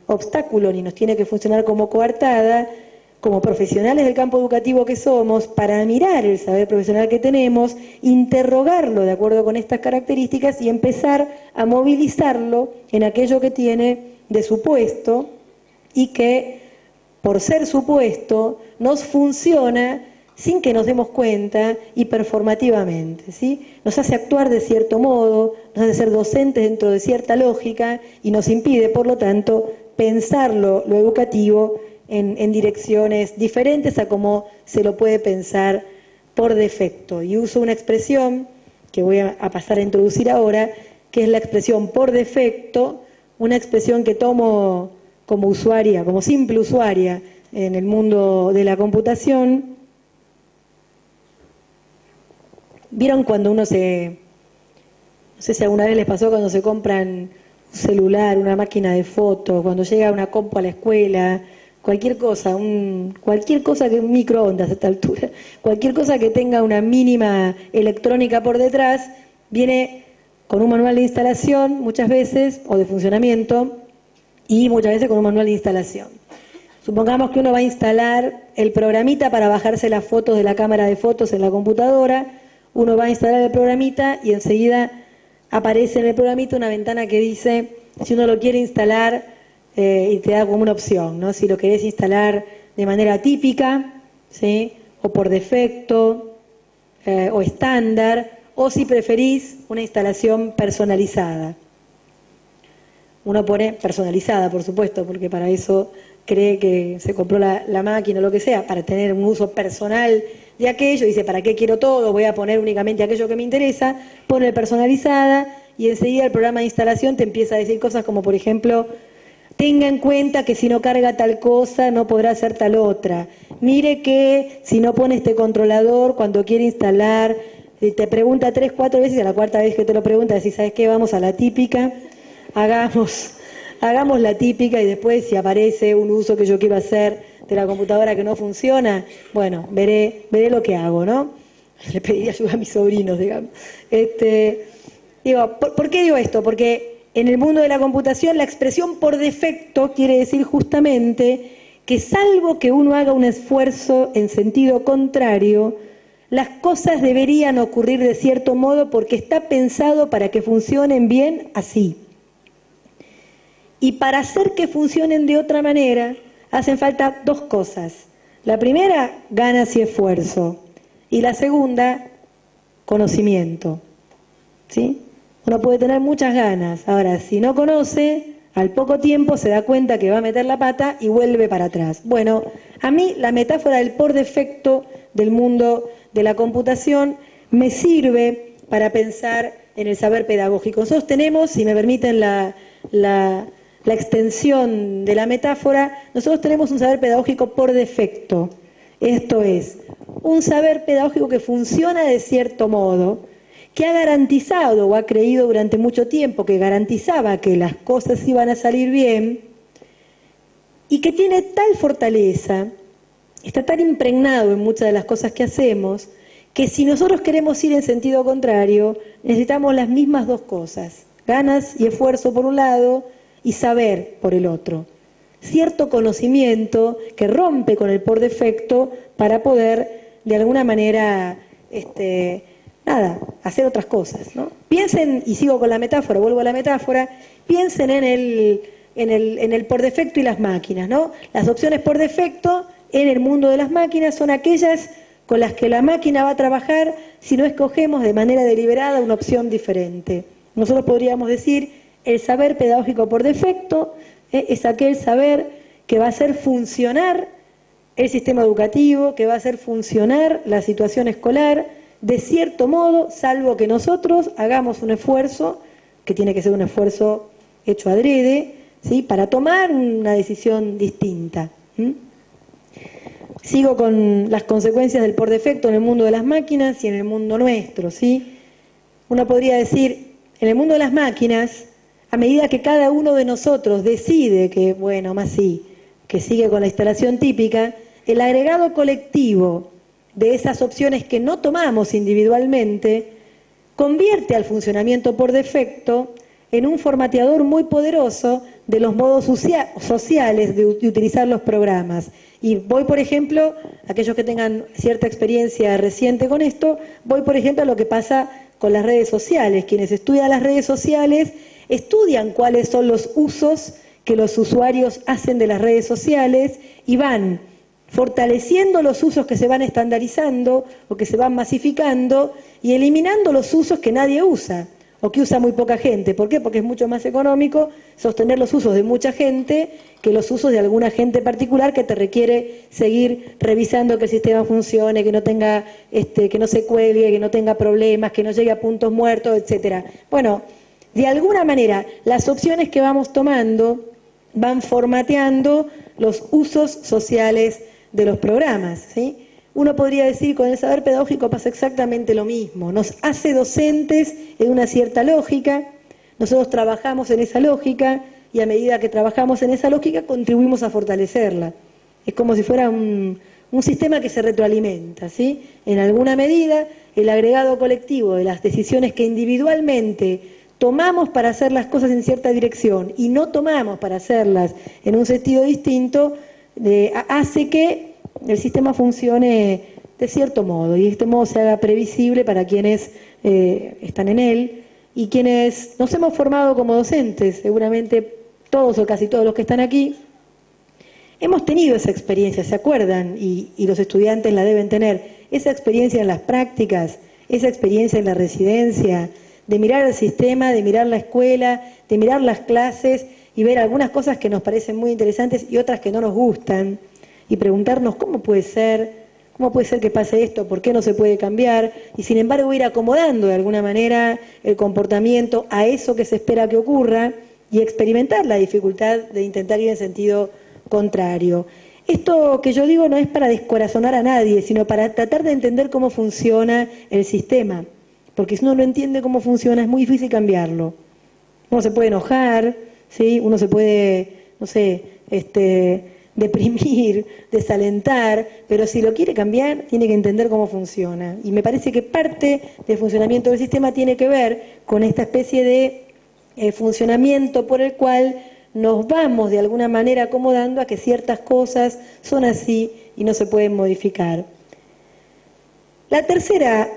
obstáculo ni nos tiene que funcionar como coartada, como profesionales del campo educativo que somos, para mirar el saber profesional que tenemos, interrogarlo de acuerdo con estas características y empezar a movilizarlo en aquello que tiene de supuesto y que, por ser supuesto, nos funciona sin que nos demos cuenta y performativamente, ¿sí? Nos hace actuar de cierto modo, nos hace ser docentes dentro de cierta lógica y nos impide, por lo tanto, pensar lo educativo en direcciones diferentes a como se lo puede pensar por defecto. Y uso una expresión que voy a pasar a introducir ahora, que es la expresión por defecto, una expresión que tomo como usuaria, como simple usuaria en el mundo de la computación. ¿Vieron cuando uno no sé si alguna vez les pasó cuando se compran un celular, una máquina de fotos, cuando llega una compu a la escuela, cualquier cosa que un microondas a esta altura, cualquier cosa que tenga una mínima electrónica por detrás, viene con un manual de instalación muchas veces, o de funcionamiento, y muchas veces con un manual de instalación. Supongamos que uno va a instalar el programita para bajarse las fotos de la cámara de fotos en la computadora. Uno va a instalar el programita y enseguida aparece en el programita una ventana que dice, si uno lo quiere instalar, y te da como una opción, ¿no? Si lo querés instalar de manera típica, ¿sí?, o por defecto, o estándar, o si preferís, una instalación personalizada. Uno pone personalizada, por supuesto, porque para eso cree que se compró la máquina o lo que sea, para tener un uso personal de aquello, dice, ¿para qué quiero todo? Voy a poner únicamente aquello que me interesa, pone personalizada y enseguida el programa de instalación te empieza a decir cosas como, por ejemplo, tenga en cuenta que si no carga tal cosa no podrá hacer tal otra. Mire que si no pone este controlador cuando quiere instalar, te pregunta 3, 4 veces y a la cuarta vez que te lo pregunta decís, ¿sabes qué? Vamos a la típica, hagamos la típica y después si aparece un uso que yo quiero hacer de la computadora que no funciona, bueno, veré lo que hago, ¿no? Le pediría ayuda a mis sobrinos, digamos. ¿Por qué digo esto? Porque en el mundo de la computación la expresión por defecto quiere decir justamente que salvo que uno haga un esfuerzo en sentido contrario, las cosas deberían ocurrir de cierto modo porque está pensado para que funcionen bien así. Y para hacer que funcionen de otra manera, hacen falta dos cosas. La primera, ganas y esfuerzo. Y la segunda, conocimiento. ¿Sí? Uno puede tener muchas ganas. Ahora, si no conoce, al poco tiempo se da cuenta que va a meter la pata y vuelve para atrás. Bueno, a mí la metáfora del por defecto del mundo de la computación me sirve para pensar en el saber pedagógico. Nosotros tenemos, si me permiten la extensión de la metáfora, nosotros tenemos un saber pedagógico por defecto. Esto es, un saber pedagógico que funciona de cierto modo, que ha garantizado o ha creído durante mucho tiempo que garantizaba que las cosas iban a salir bien y que tiene tal fortaleza, está tan impregnado en muchas de las cosas que hacemos, que si nosotros queremos ir en sentido contrario, necesitamos las mismas dos cosas, ganas y esfuerzo por un lado y saber por el otro. Cierto conocimiento que rompe con el por defecto para poder, de alguna manera, hacer otras cosas, ¿no? Piensen, y sigo con la metáfora, vuelvo a la metáfora, piensen en el por defecto y las máquinas, ¿no? Las opciones por defecto en el mundo de las máquinas son aquellas con las que la máquina va a trabajar si no escogemos de manera deliberada una opción diferente. Nosotros podríamos decir, el saber pedagógico por defecto es aquel saber que va a hacer funcionar el sistema educativo, que va a hacer funcionar la situación escolar, de cierto modo, salvo que nosotros hagamos un esfuerzo, que tiene que ser un esfuerzo hecho adrede, ¿sí?, para tomar una decisión distinta. Sigo con las consecuencias del por defecto en el mundo de las máquinas y en el mundo nuestro, ¿sí? Uno podría decir, en el mundo de las máquinas, a medida que cada uno de nosotros decide que, bueno, más sí, que sigue con la instalación típica, el agregado colectivo de esas opciones que no tomamos individualmente, convierte al funcionamiento por defecto en un formateador muy poderoso de los modos sociales de utilizar los programas. Y voy, por ejemplo, aquellos que tengan cierta experiencia reciente con esto, voy, por ejemplo, a lo que pasa con las redes sociales. Quienes estudian las redes sociales estudian cuáles son los usos que los usuarios hacen de las redes sociales y van fortaleciendo los usos que se van estandarizando o que se van masificando y eliminando los usos que nadie usa o que usa muy poca gente. ¿Por qué? Porque es mucho más económico sostener los usos de mucha gente que los usos de alguna gente particular que te requiere seguir revisando que el sistema funcione, que no tenga, que no se cuelgue, que no tenga problemas, que no llegue a puntos muertos, etcétera. Bueno, de alguna manera las opciones que vamos tomando van formateando los usos sociales de los programas, ¿sí? Uno podría decir, con el saber pedagógico pasa exactamente lo mismo. Nos hace docentes en una cierta lógica, nosotros trabajamos en esa lógica y a medida que trabajamos en esa lógica contribuimos a fortalecerla. Es como si fuera un sistema que se retroalimenta, ¿sí? En alguna medida, el agregado colectivo de las decisiones que individualmente tomamos para hacer las cosas en cierta dirección y no tomamos para hacerlas en un sentido distinto, hace que el sistema funcione de cierto modo y de este modo se haga previsible para quienes están en él y quienes nos hemos formado como docentes, seguramente todos o casi todos los que están aquí, hemos tenido esa experiencia, ¿se acuerdan? Y los estudiantes la deben tener, esa experiencia en las prácticas, esa experiencia en la residencia, de mirar el sistema, de mirar la escuela, de mirar las clases y ver algunas cosas que nos parecen muy interesantes y otras que no nos gustan, y preguntarnos cómo puede ser que pase esto, por qué no se puede cambiar, y sin embargo ir acomodando de alguna manera el comportamiento a eso que se espera que ocurra y experimentar la dificultad de intentar ir en sentido contrario. Esto que yo digo no es para descorazonar a nadie, sino para tratar de entender cómo funciona el sistema, porque si uno no entiende cómo funciona es muy difícil cambiarlo. Uno se puede enojar, ¿sí? Uno se puede, no sé, deprimir, desalentar, pero si lo quiere cambiar tiene que entender cómo funciona. Y me parece que parte del funcionamiento del sistema tiene que ver con esta especie de funcionamiento por el cual nos vamos de alguna manera acomodando a que ciertas cosas son así y no se pueden modificar. La tercera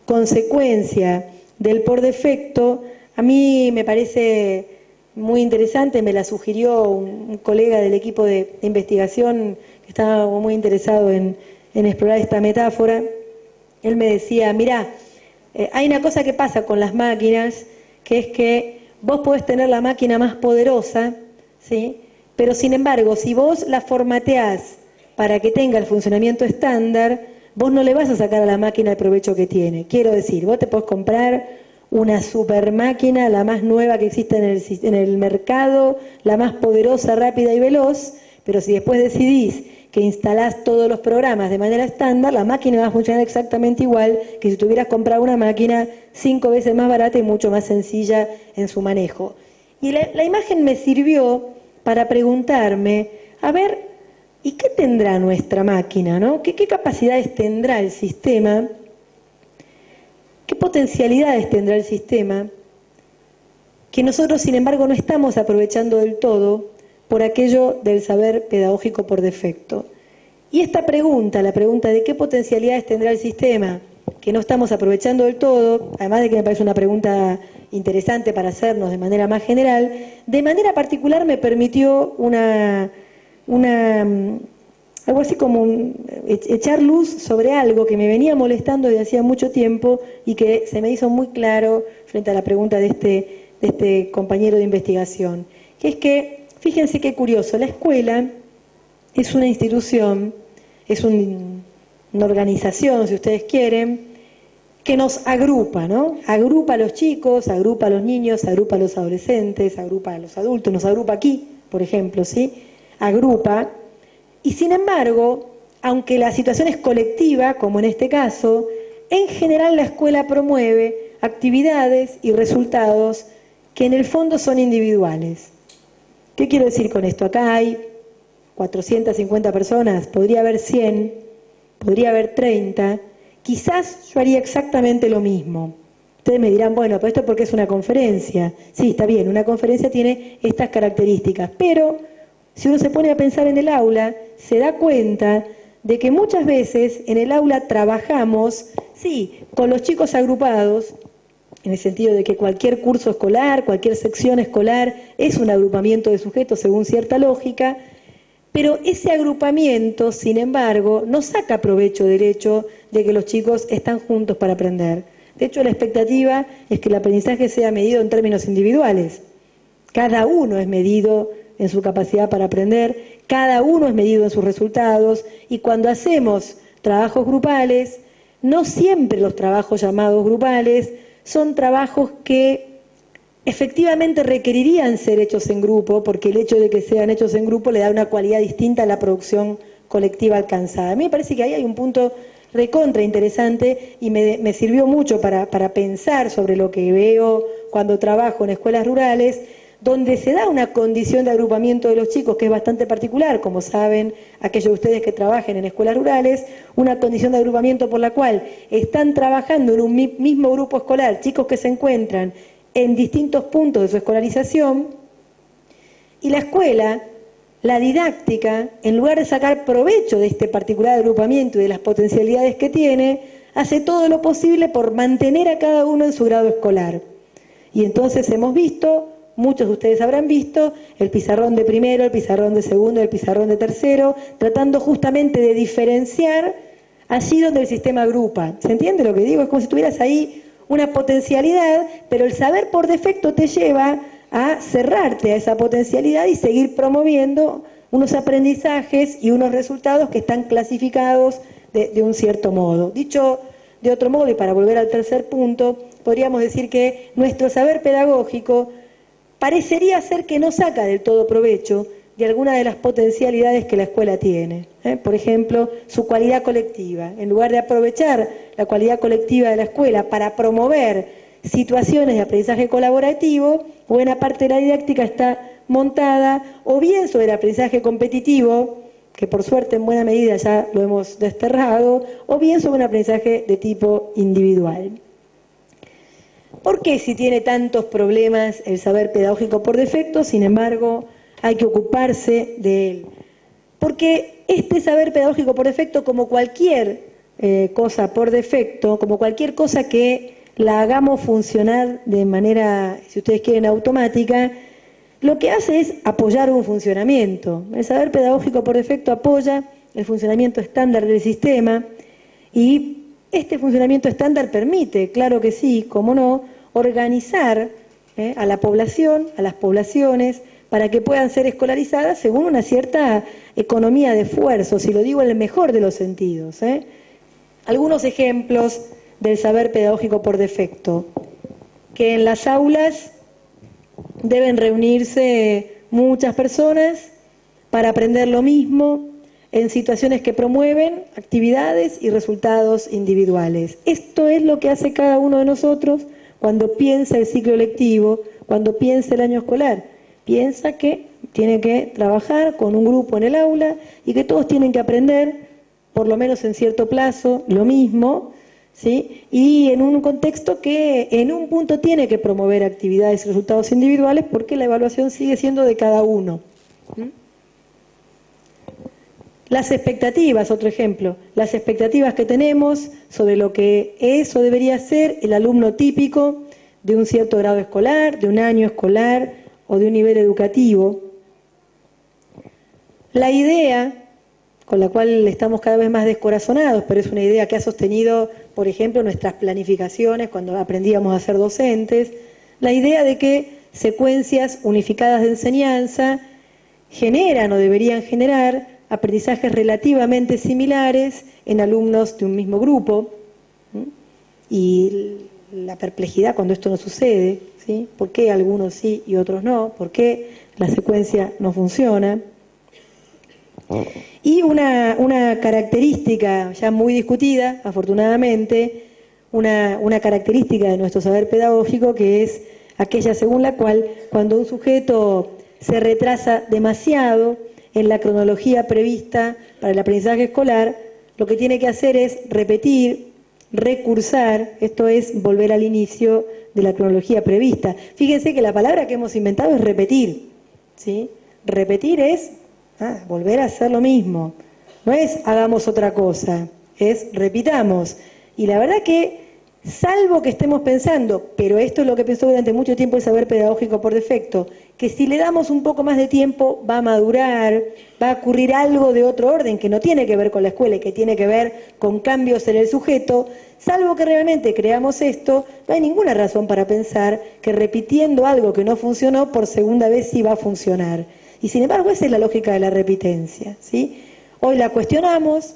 consecuencia del por defecto, a mí me parece muy interesante, me la sugirió un colega del equipo de investigación que estaba muy interesado en explorar esta metáfora. Él me decía, mirá, hay una cosa que pasa con las máquinas, que es que vos podés tener la máquina más poderosa, ¿sí? Pero sin embargo, si vos la formateás para que tenga el funcionamiento estándar, vos no le vas a sacar a la máquina el provecho que tiene. Quiero decir, vos te podés comprar una super máquina, la más nueva que existe en el mercado, la más poderosa, rápida y veloz, pero si después decidís que instalás todos los programas de manera estándar, la máquina va a funcionar exactamente igual que si tuvieras comprado una máquina 5 veces más barata y mucho más sencilla en su manejo. Y la imagen me sirvió para preguntarme, a ver, ¿y qué tendrá nuestra máquina, ¿no? ¿Qué capacidades tendrá el sistema? ¿Qué potencialidades tendrá el sistema que nosotros, sin embargo, no estamos aprovechando del todo por aquello del saber pedagógico por defecto? Y esta pregunta, la pregunta de qué potencialidades tendrá el sistema que no estamos aprovechando del todo, además de que me parece una pregunta interesante para hacernos de manera más general, de manera particular me permitió algo así como echar luz sobre algo que me venía molestando desde hacía mucho tiempo y que se me hizo muy claro frente a la pregunta de este compañero de investigación, que es que, fíjense qué curioso, la escuela es una institución, es una organización, si ustedes quieren, que nos agrupa, ¿no? Agrupa a los chicos, agrupa a los niños, agrupa a los adolescentes, agrupa a los adultos, nos agrupa aquí, por ejemplo, ¿sí? Agrupa. Y sin embargo, aunque la situación es colectiva, como en este caso, en general la escuela promueve actividades y resultados que en el fondo son individuales. ¿Qué quiero decir con esto? Acá hay 450 personas, podría haber 100, podría haber 30, quizás yo haría exactamente lo mismo. Ustedes me dirán, bueno, pero esto porque es una conferencia. Sí, está bien, una conferencia tiene estas características, pero si uno se pone a pensar en el aula, se da cuenta de que muchas veces en el aula trabajamos, sí, con los chicos agrupados, en el sentido de que cualquier curso escolar, cualquier sección escolar es un agrupamiento de sujetos según cierta lógica, pero ese agrupamiento, sin embargo, no saca provecho del hecho de que los chicos están juntos para aprender. De hecho, la expectativa es que el aprendizaje sea medido en términos individuales. Cada uno es medido en su capacidad para aprender, cada uno es medido en sus resultados, y cuando hacemos trabajos grupales, no siempre los trabajos llamados grupales son trabajos que efectivamente requerirían ser hechos en grupo, porque el hecho de que sean hechos en grupo le da una cualidad distinta a la producción colectiva alcanzada. A mí me parece que ahí hay un punto recontra interesante y me sirvió mucho para pensar sobre lo que veo cuando trabajo en escuelas rurales, donde se da una condición de agrupamiento de los chicos que es bastante particular, como saben aquellos de ustedes que trabajen en escuelas rurales, una condición de agrupamiento por la cual están trabajando en un mismo grupo escolar, chicos que se encuentran en distintos puntos de su escolarización, y la escuela, la didáctica, en lugar de sacar provecho de este particular agrupamiento y de las potencialidades que tiene, hace todo lo posible por mantener a cada uno en su grado escolar. Y entonces hemos visto muchos de ustedes habrán visto, el pizarrón de primero, el pizarrón de segundo, el pizarrón de tercero, tratando justamente de diferenciar allí donde el sistema agrupa. ¿Se entiende lo que digo? Es como si tuvieras ahí una potencialidad, pero el saber por defecto te lleva a cerrarte a esa potencialidad y seguir promoviendo unos aprendizajes y unos resultados que están clasificados de un cierto modo. Dicho de otro modo, y para volver al tercer punto, podríamos decir que nuestro saber pedagógico parecería ser que no saca del todo provecho de alguna de las potencialidades que la escuela tiene. Por ejemplo, su cualidad colectiva. En lugar de aprovechar la cualidad colectiva de la escuela para promover situaciones de aprendizaje colaborativo, buena parte de la didáctica está montada o bien sobre el aprendizaje competitivo, que por suerte en buena medida ya lo hemos desterrado, o bien sobre un aprendizaje de tipo individual. ¿Por qué si tiene tantos problemas el saber pedagógico por defecto, sin embargo, hay que ocuparse de él? Porque este saber pedagógico por defecto, como cualquier cosa por defecto, como cualquier cosa que la hagamos funcionar de manera, si ustedes quieren, automática, lo que hace es apoyar un funcionamiento. El saber pedagógico por defecto apoya el funcionamiento estándar del sistema y este funcionamiento estándar permite, claro que sí, cómo no, organizar a la población, a las poblaciones, para que puedan ser escolarizadas según una cierta economía de esfuerzo, si lo digo en el mejor de los sentidos. Algunos ejemplos del saber pedagógico por defecto, que en las aulas deben reunirse muchas personas para aprender lo mismo en situaciones que promueven actividades y resultados individuales. Esto es lo que hace cada uno de nosotros cuando piensa el ciclo lectivo, cuando piensa el año escolar. Piensa que tiene que trabajar con un grupo en el aula y que todos tienen que aprender, por lo menos en cierto plazo, lo mismo, ¿sí? Y en un contexto que en un punto tiene que promover actividades y resultados individuales porque la evaluación sigue siendo de cada uno. Las expectativas, otro ejemplo, las expectativas que tenemos sobre lo que es o debería ser el alumno típico de un cierto grado escolar, de un año escolar o de un nivel educativo. La idea con la cual estamos cada vez más descorazonados, pero es una idea que ha sostenido, por ejemplo, nuestras planificaciones cuando aprendíamos a ser docentes, la idea de que secuencias unificadas de enseñanza generan o deberían generar aprendizajes relativamente similares en alumnos de un mismo grupo, ¿sí? Y la perplejidad cuando esto no sucede, ¿sí? ¿Por qué algunos sí y otros no? ¿Por qué la secuencia no funciona? Y una característica ya muy discutida, afortunadamente, una característica de nuestro saber pedagógico, que es aquella según la cual cuando un sujeto se retrasa demasiado en la cronología prevista para el aprendizaje escolar, lo que tiene que hacer es repetir, recursar, esto es volver al inicio de la cronología prevista. Fíjense que la palabra que hemos inventado es repetir, ¿sí? Repetir es volver a hacer lo mismo, no es hagamos otra cosa, es repitamos. Y la verdad que, salvo que estemos pensando, pero esto es lo que pensó durante mucho tiempo el saber pedagógico por defecto, que si le damos un poco más de tiempo va a madurar, va a ocurrir algo de otro orden que no tiene que ver con la escuela y que tiene que ver con cambios en el sujeto, salvo que realmente creamos esto, no hay ninguna razón para pensar que repitiendo algo que no funcionó por segunda vez sí va a funcionar. Y sin embargo esa es la lógica de la repitencia, ¿sí? Hoy la cuestionamos,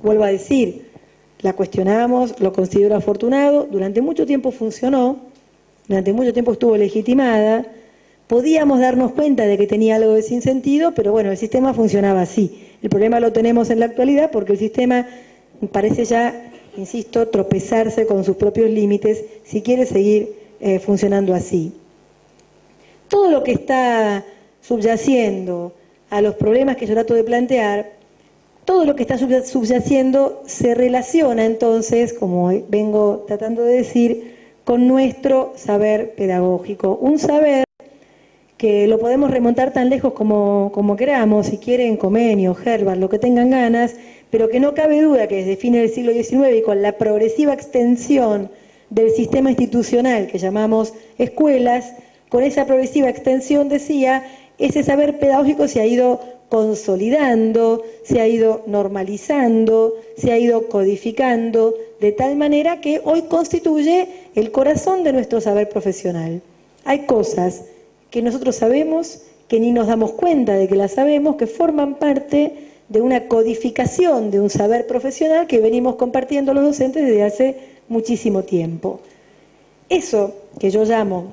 vuelvo a decir, la cuestionamos, lo considero afortunado, durante mucho tiempo funcionó, durante mucho tiempo estuvo legitimada, podíamos darnos cuenta de que tenía algo de sinsentido, pero bueno, el sistema funcionaba así. El problema lo tenemos en la actualidad porque el sistema parece ya, insisto, tropezarse con sus propios límites si quiere seguir funcionando así. Todo lo que está subyaciendo a los problemas que yo trato de plantear, todo lo que está subyaciendo se relaciona entonces, como vengo tratando de decir, con nuestro saber pedagógico. Un saber que lo podemos remontar tan lejos como queramos, si quieren Comenio, Herbart, lo que tengan ganas, pero que no cabe duda que desde fines del siglo XIX y con la progresiva extensión del sistema institucional que llamamos escuelas, con esa progresiva extensión, decía, ese saber pedagógico se ha ido consolidando, se ha ido normalizando, se ha ido codificando, de tal manera que hoy constituye el corazón de nuestro saber profesional. Hay cosas que nosotros sabemos, que ni nos damos cuenta de que las sabemos, que forman parte de una codificación de un saber profesional que venimos compartiendo los docentes desde hace muchísimo tiempo. Eso que yo llamo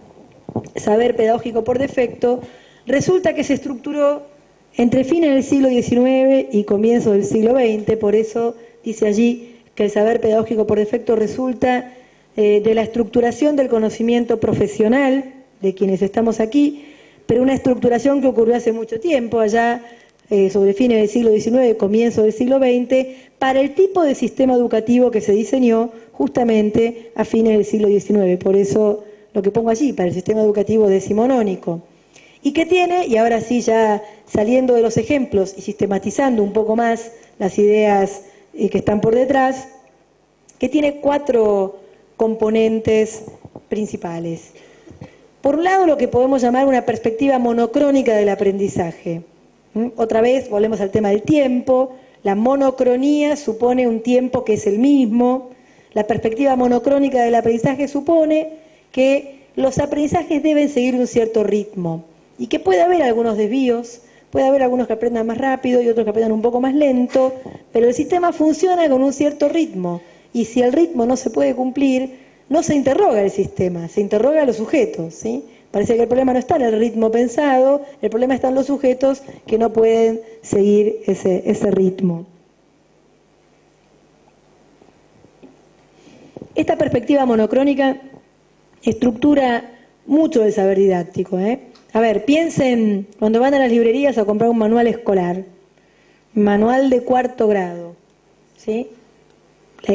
saber pedagógico por defecto, resulta que se estructuró entre fines del siglo XIX y comienzos del siglo XX, por eso dice allí que el saber pedagógico por defecto resulta de la estructuración del conocimiento profesional de quienes estamos aquí, pero una estructuración que ocurrió hace mucho tiempo, allá sobre fines del siglo XIX, comienzo del siglo XX, para el tipo de sistema educativo que se diseñó justamente a fines del siglo XIX. Por eso lo que pongo allí, para el sistema educativo decimonónico. Y que tiene, y ahora sí ya saliendo de los ejemplos y sistematizando un poco más las ideas que están por detrás, que tiene 4 componentes principales. Por un lado, lo que podemos llamar una perspectiva monocrónica del aprendizaje. Otra vez, volvemos al tema del tiempo. La monocronía supone un tiempo que es el mismo. La perspectiva monocrónica del aprendizaje supone que los aprendizajes deben seguir un cierto ritmo y que puede haber algunos desvíos, puede haber algunos que aprendan más rápido y otros que aprendan un poco más lento, pero el sistema funciona con un cierto ritmo y si el ritmo no se puede cumplir, no se interroga el sistema, se interroga a los sujetos, ¿sí? Parece que el problema no está en el ritmo pensado, el problema está en los sujetos que no pueden seguir ese ritmo. Esta perspectiva monocrónica estructura mucho el saber didáctico. A ver, piensen cuando van a las librerías a comprar un manual escolar, manual de 4º grado, ¿sí?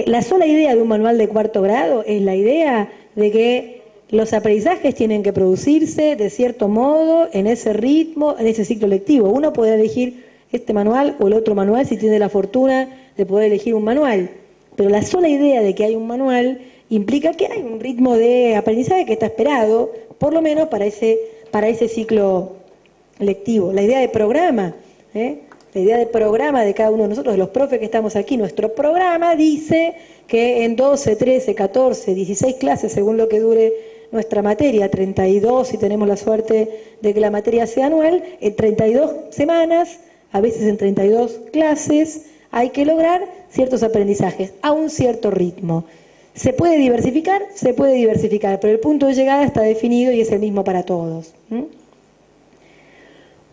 La sola idea de un manual de 4º grado es la idea de que los aprendizajes tienen que producirse de cierto modo, en ese ritmo, en ese ciclo lectivo. Uno puede elegir este manual o el otro manual si tiene la fortuna de poder elegir un manual, pero la sola idea de que hay un manual implica que hay un ritmo de aprendizaje que está esperado, por lo menos para ese ciclo lectivo. La idea de programa, la idea de programa de cada uno de nosotros, de los profes que estamos aquí, nuestro programa dice que en 12, 13, 14, 16 clases, según lo que dure nuestra materia, 32 si tenemos la suerte de que la materia sea anual, en 32 semanas, a veces en 32 clases, hay que lograr ciertos aprendizajes a un cierto ritmo. ¿Se puede diversificar? Se puede diversificar, pero el punto de llegada está definido y es el mismo para todos.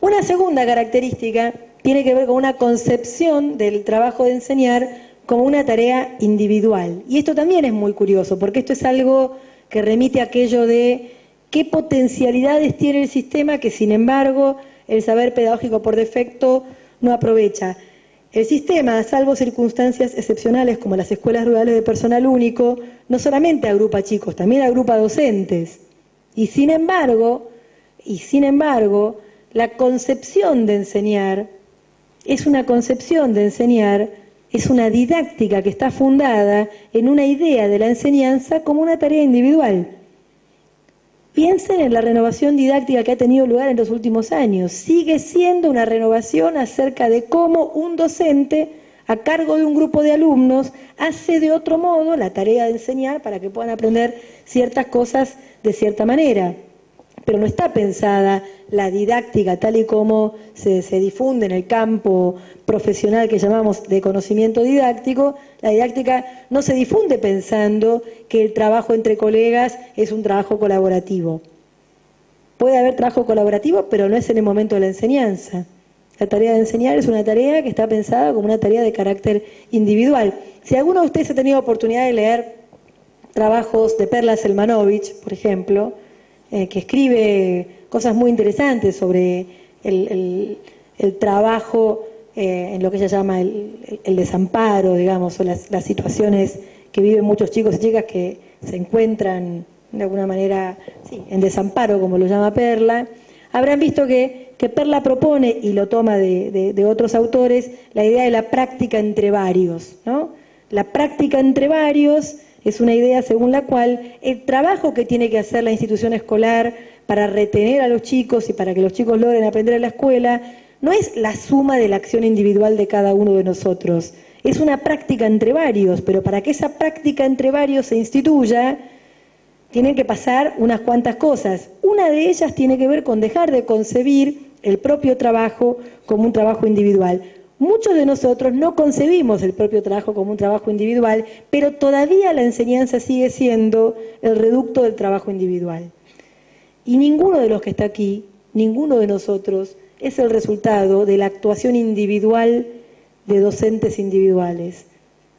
Una segunda característica tiene que ver con una concepción del trabajo de enseñar como una tarea individual. Y esto también es muy curioso, porque esto es algo que remite a aquello de qué potencialidades tiene el sistema que, sin embargo, el saber pedagógico por defecto no aprovecha. El sistema, salvo circunstancias excepcionales como las escuelas rurales de personal único, no solamente agrupa chicos, también agrupa docentes. Y sin embargo, la concepción de enseñar es una concepción de enseñar, es una didáctica que está fundada en una idea de la enseñanza como una tarea individual. Piensen en la renovación didáctica que ha tenido lugar en los últimos años. Sigue siendo una renovación acerca de cómo un docente, a cargo de un grupo de alumnos, hace de otro modo la tarea de enseñar para que puedan aprender ciertas cosas de cierta manera. Pero no está pensada la didáctica tal y como se difunde en el campo profesional que llamamos de conocimiento didáctico. La didáctica no se difunde pensando que el trabajo entre colegas es un trabajo colaborativo. Puede haber trabajo colaborativo, pero no es en el momento de la enseñanza. La tarea de enseñar es una tarea que está pensada como una tarea de carácter individual. Si alguno de ustedes ha tenido oportunidad de leer trabajos de Perla Selmanovich, por ejemplo, que escribe cosas muy interesantes sobre el trabajo en lo que ella llama el desamparo, digamos, o las situaciones que viven muchos chicos y chicas que se encuentran de alguna manera en desamparo, como lo llama Perla. Habrán visto que Perla propone, y lo toma de otros autores, la idea de la práctica entre varios, ¿no? La práctica entre varios es una idea según la cual el trabajo que tiene que hacer la institución escolar para retener a los chicos y para que los chicos logren aprender en la escuela, no es la suma de la acción individual de cada uno de nosotros. Es una práctica entre varios, pero para que esa práctica entre varios se instituya, tienen que pasar unas cuantas cosas. Una de ellas tiene que ver con dejar de concebir el propio trabajo como un trabajo individual. Muchos de nosotros no concebimos el propio trabajo como un trabajo individual, pero todavía la enseñanza sigue siendo el reducto del trabajo individual. Y ninguno de los que está aquí, ninguno de nosotros, es el resultado de la actuación individual de docentes individuales.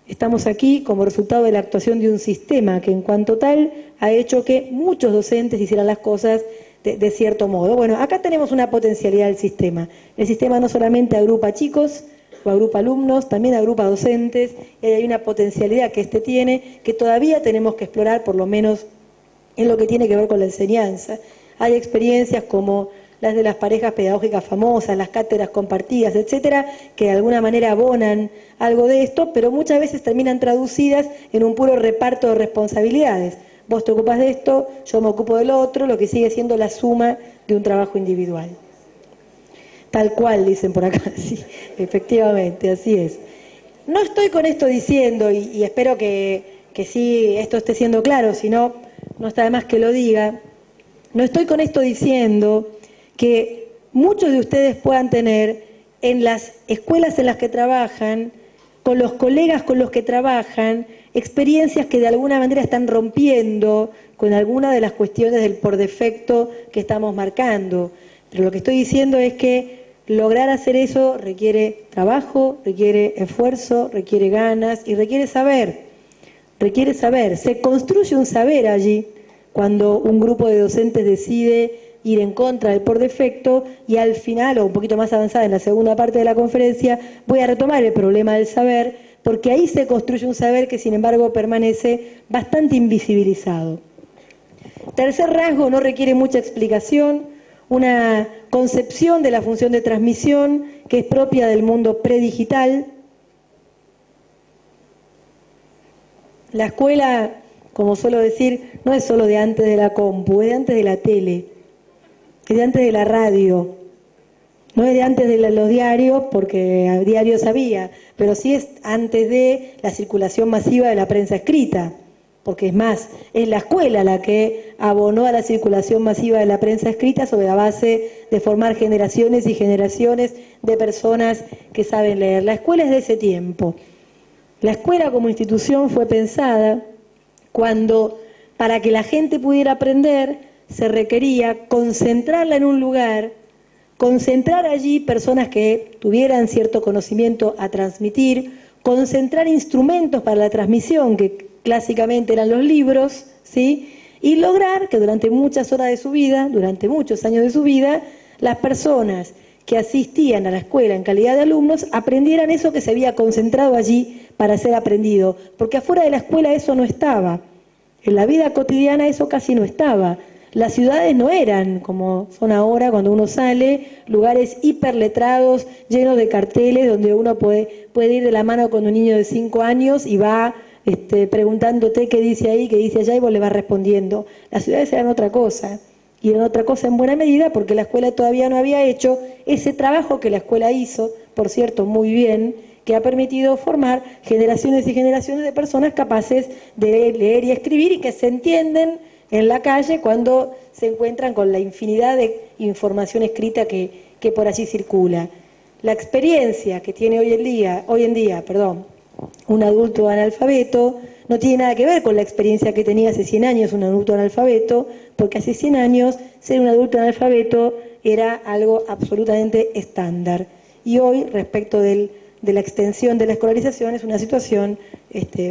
Estamos aquí como resultado de la actuación de un sistema que en cuanto tal ha hecho que muchos docentes hicieran las cosas de cierto modo. Bueno, acá tenemos una potencialidad del sistema. El sistema no solamente agrupa chicos o agrupa alumnos, también agrupa docentes, y hay una potencialidad que este tiene que todavía tenemos que explorar, por lo menos en lo que tiene que ver con la enseñanza. Hay experiencias como las de las parejas pedagógicas famosas, las cátedras compartidas, etcétera, que de alguna manera abonan algo de esto, pero muchas veces terminan traducidas en un puro reparto de responsabilidades. Vos te ocupas de esto, yo me ocupo del otro, lo que sigue siendo la suma de un trabajo individual. Tal cual, dicen por acá, sí, efectivamente, así es. No estoy con esto diciendo, y espero que sí esto esté siendo claro, si no, no está de más que lo diga, no estoy con esto diciendo que muchos de ustedes puedan tener en las escuelas en las que trabajan, con los colegas con los que trabajan, experiencias que de alguna manera están rompiendo con alguna de las cuestiones del por defecto que estamos marcando. Pero lo que estoy diciendo es que lograr hacer eso requiere trabajo, requiere esfuerzo, requiere ganas y requiere saber. Requiere saber. Se construye un saber allí cuando un grupo de docentes decide ir en contra del por defecto, y al final, o un poquito más avanzada en la segunda parte de la conferencia, voy a retomar el problema del saber, porque ahí se construye un saber que sin embargo permanece bastante invisibilizado. Tercer rasgo, no requiere mucha explicación, una concepción de la función de transmisión que es propia del mundo predigital. La escuela, como suelo decir, no es solo de antes de la compu, es de antes de la tele, es de antes de la radio, no es de antes de los diarios, porque diarios había, pero sí es antes de la circulación masiva de la prensa escrita, porque es más, es la escuela la que abonó a la circulación masiva de la prensa escrita sobre la base de formar generaciones y generaciones de personas que saben leer. La escuela es de ese tiempo. La escuela como institución fue pensada cuando, para que la gente pudiera aprender, se requería concentrarla en un lugar, concentrar allí personas que tuvieran cierto conocimiento a transmitir, concentrar instrumentos para la transmisión, que clásicamente eran los libros, ¿sí? Y lograr que durante muchas horas de su vida, durante muchos años de su vida, las personas que asistían a la escuela en calidad de alumnos aprendieran eso que se había concentrado allí para ser aprendido, porque afuera de la escuela eso no estaba, en la vida cotidiana eso casi no estaba. Las ciudades no eran como son ahora cuando uno sale, lugares hiperletrados, llenos de carteles, donde uno puede ir de la mano con un niño de 5 años y va preguntándote qué dice ahí, qué dice allá, y vos le vas respondiendo. Las ciudades eran otra cosa, y eran otra cosa en buena medida porque la escuela todavía no había hecho ese trabajo que la escuela hizo, por cierto, muy bien, que ha permitido formar generaciones y generaciones de personas capaces de leer y escribir y que se entienden en la calle cuando se encuentran con la infinidad de información escrita que por allí circula. La experiencia que tiene hoy en día, un adulto analfabeto no tiene nada que ver con la experiencia que tenía hace 100 años un adulto analfabeto, porque hace 100 años ser un adulto analfabeto era algo absolutamente estándar. Y hoy, respecto de la extensión de la escolarización, es una situación,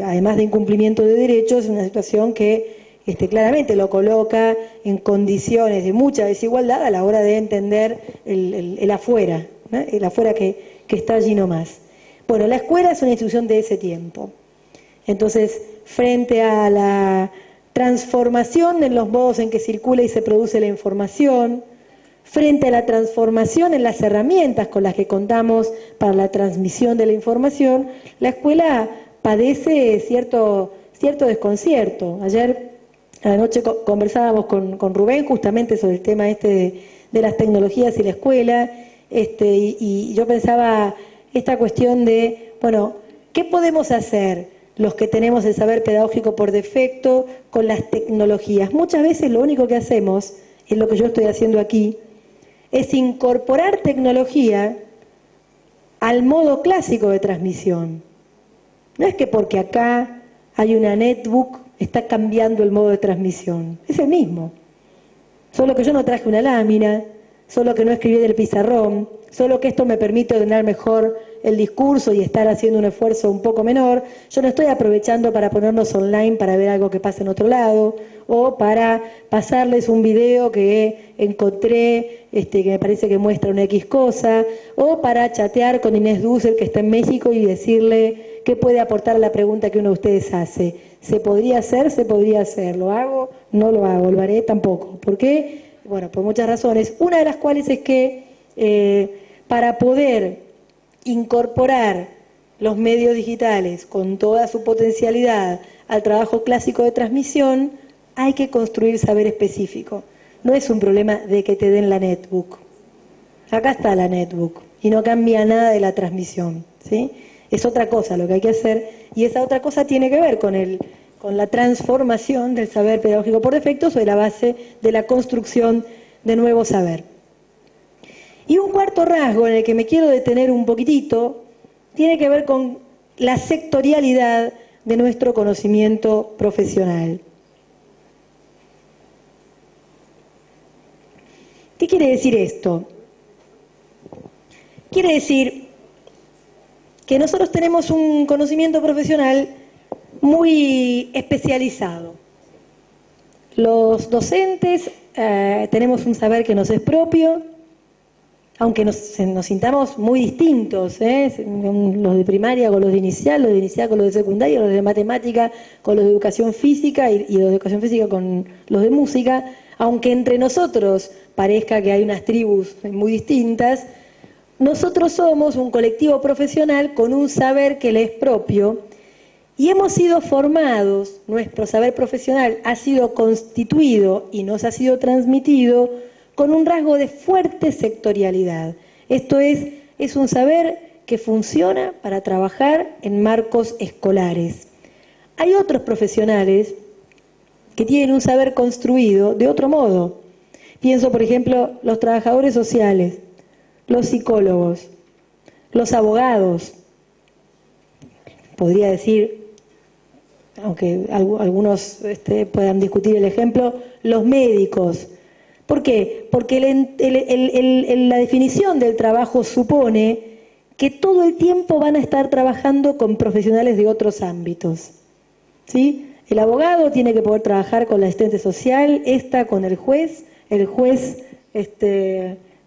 además de incumplimiento de derechos, es una situación que claramente lo coloca en condiciones de mucha desigualdad a la hora de entender el afuera, ¿no? El afuera que está allí nomás. Bueno, la escuela es una institución de ese tiempo. Entonces, frente a la transformación en los modos en que circula y se produce la información, frente a la transformación en las herramientas con las que contamos para la transmisión de la información, la escuela padece cierto desconcierto. Ayer Anoche conversábamos con Rubén justamente sobre el tema de las tecnologías y la escuela, y yo pensaba esta cuestión de, bueno, ¿qué podemos hacer los que tenemos el saber pedagógico por defecto con las tecnologías? Muchas veces lo único que hacemos, es lo que yo estoy haciendo aquí, es incorporar tecnología al modo clásico de transmisión. No es que porque acá hay una netbook está cambiando el modo de transmisión, es el mismo. Solo que yo no traje una lámina, solo que no escribí del pizarrón, solo que esto me permite ordenar mejor el discurso y estar haciendo un esfuerzo un poco menor. Yo no estoy aprovechando para ponernos online para ver algo que pasa en otro lado, o para pasarles un video que encontré, que me parece que muestra una X cosa, o para chatear con Inés Dussel, que está en México, y decirle qué puede aportar a la pregunta que uno de ustedes hace. ¿Se podría hacer? Se podría hacer. ¿Lo hago? No lo hago. ¿Lo haré? Tampoco. ¿Por qué? Bueno, por muchas razones. Una de las cuales es que para poder incorporar los medios digitales con toda su potencialidad al trabajo clásico de transmisión, hay que construir saber específico. No es un problema de que te den la netbook. Acá está la netbook y no cambia nada de la transmisión, ¿sí? Es otra cosa lo que hay que hacer, y esa otra cosa tiene que ver con la transformación del saber pedagógico por defecto sobre la base de la construcción de nuevo saber. Y un cuarto rasgo en el que me quiero detener un poquitito tiene que ver con la sectorialidad de nuestro conocimiento profesional. ¿Qué quiere decir esto? Quiere decir que nosotros tenemos un conocimiento profesional muy especializado. Los docentes tenemos un saber que nos es propio, aunque nos sintamos muy distintos, los de primaria con los de inicial con los de secundaria, los de matemática con los de educación física y los de educación física con los de música, aunque entre nosotros parezca que hay unas tribus muy distintas, nosotros somos un colectivo profesional con un saber que le es propio y hemos sido formados, nuestro saber profesional ha sido constituido y nos ha sido transmitido con un rasgo de fuerte sectorialidad. Esto es un saber que funciona para trabajar en marcos escolares. Hay otros profesionales que tienen un saber construido de otro modo. Pienso, por ejemplo, los trabajadores sociales, los psicólogos, los abogados, podría decir, aunque algunos puedan discutir el ejemplo, los médicos. ¿Por qué? Porque la definición del trabajo supone que todo el tiempo van a estar trabajando con profesionales de otros ámbitos, ¿sí? El abogado tiene que poder trabajar con la asistente social, con el juez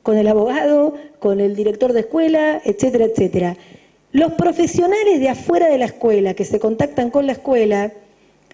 con el abogado, con el director de escuela, etcétera, etcétera. Los profesionales de afuera de la escuela que se contactan con la escuela,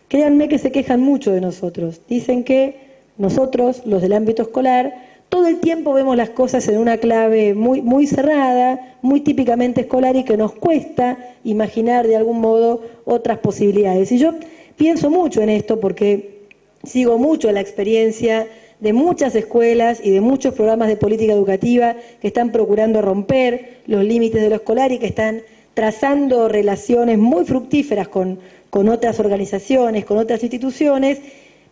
créanme que se quejan mucho de nosotros. Dicen que nosotros, los del ámbito escolar, todo el tiempo vemos las cosas en una clave muy, muy cerrada, muy típicamente escolar, y que nos cuesta imaginar de algún modo otras posibilidades. Y yo pienso mucho en esto porque sigo mucho la experiencia de muchas escuelas y de muchos programas de política educativa que están procurando romper los límites de lo escolar y que están trazando relaciones muy fructíferas con otras organizaciones, con otras instituciones,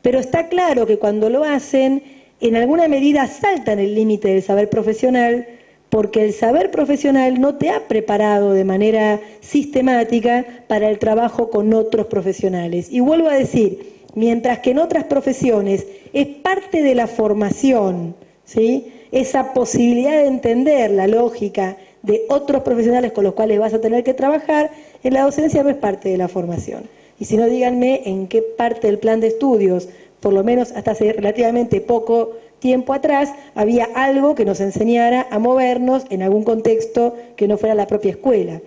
pero está claro que cuando lo hacen, en alguna medida saltan el límite del saber profesional, porque el saber profesional no te ha preparado de manera sistemática para el trabajo con otros profesionales. Y vuelvo a decir, mientras que en otras profesiones es parte de la formación, ¿sí?, esa posibilidad de entender la lógica de otros profesionales con los cuales vas a tener que trabajar, en la docencia no es parte de la formación. Y si no, díganme en qué parte del plan de estudios, por lo menos hasta hace relativamente poco tiempo atrás, había algo que nos enseñara a movernos en algún contexto que no fuera la propia escuela,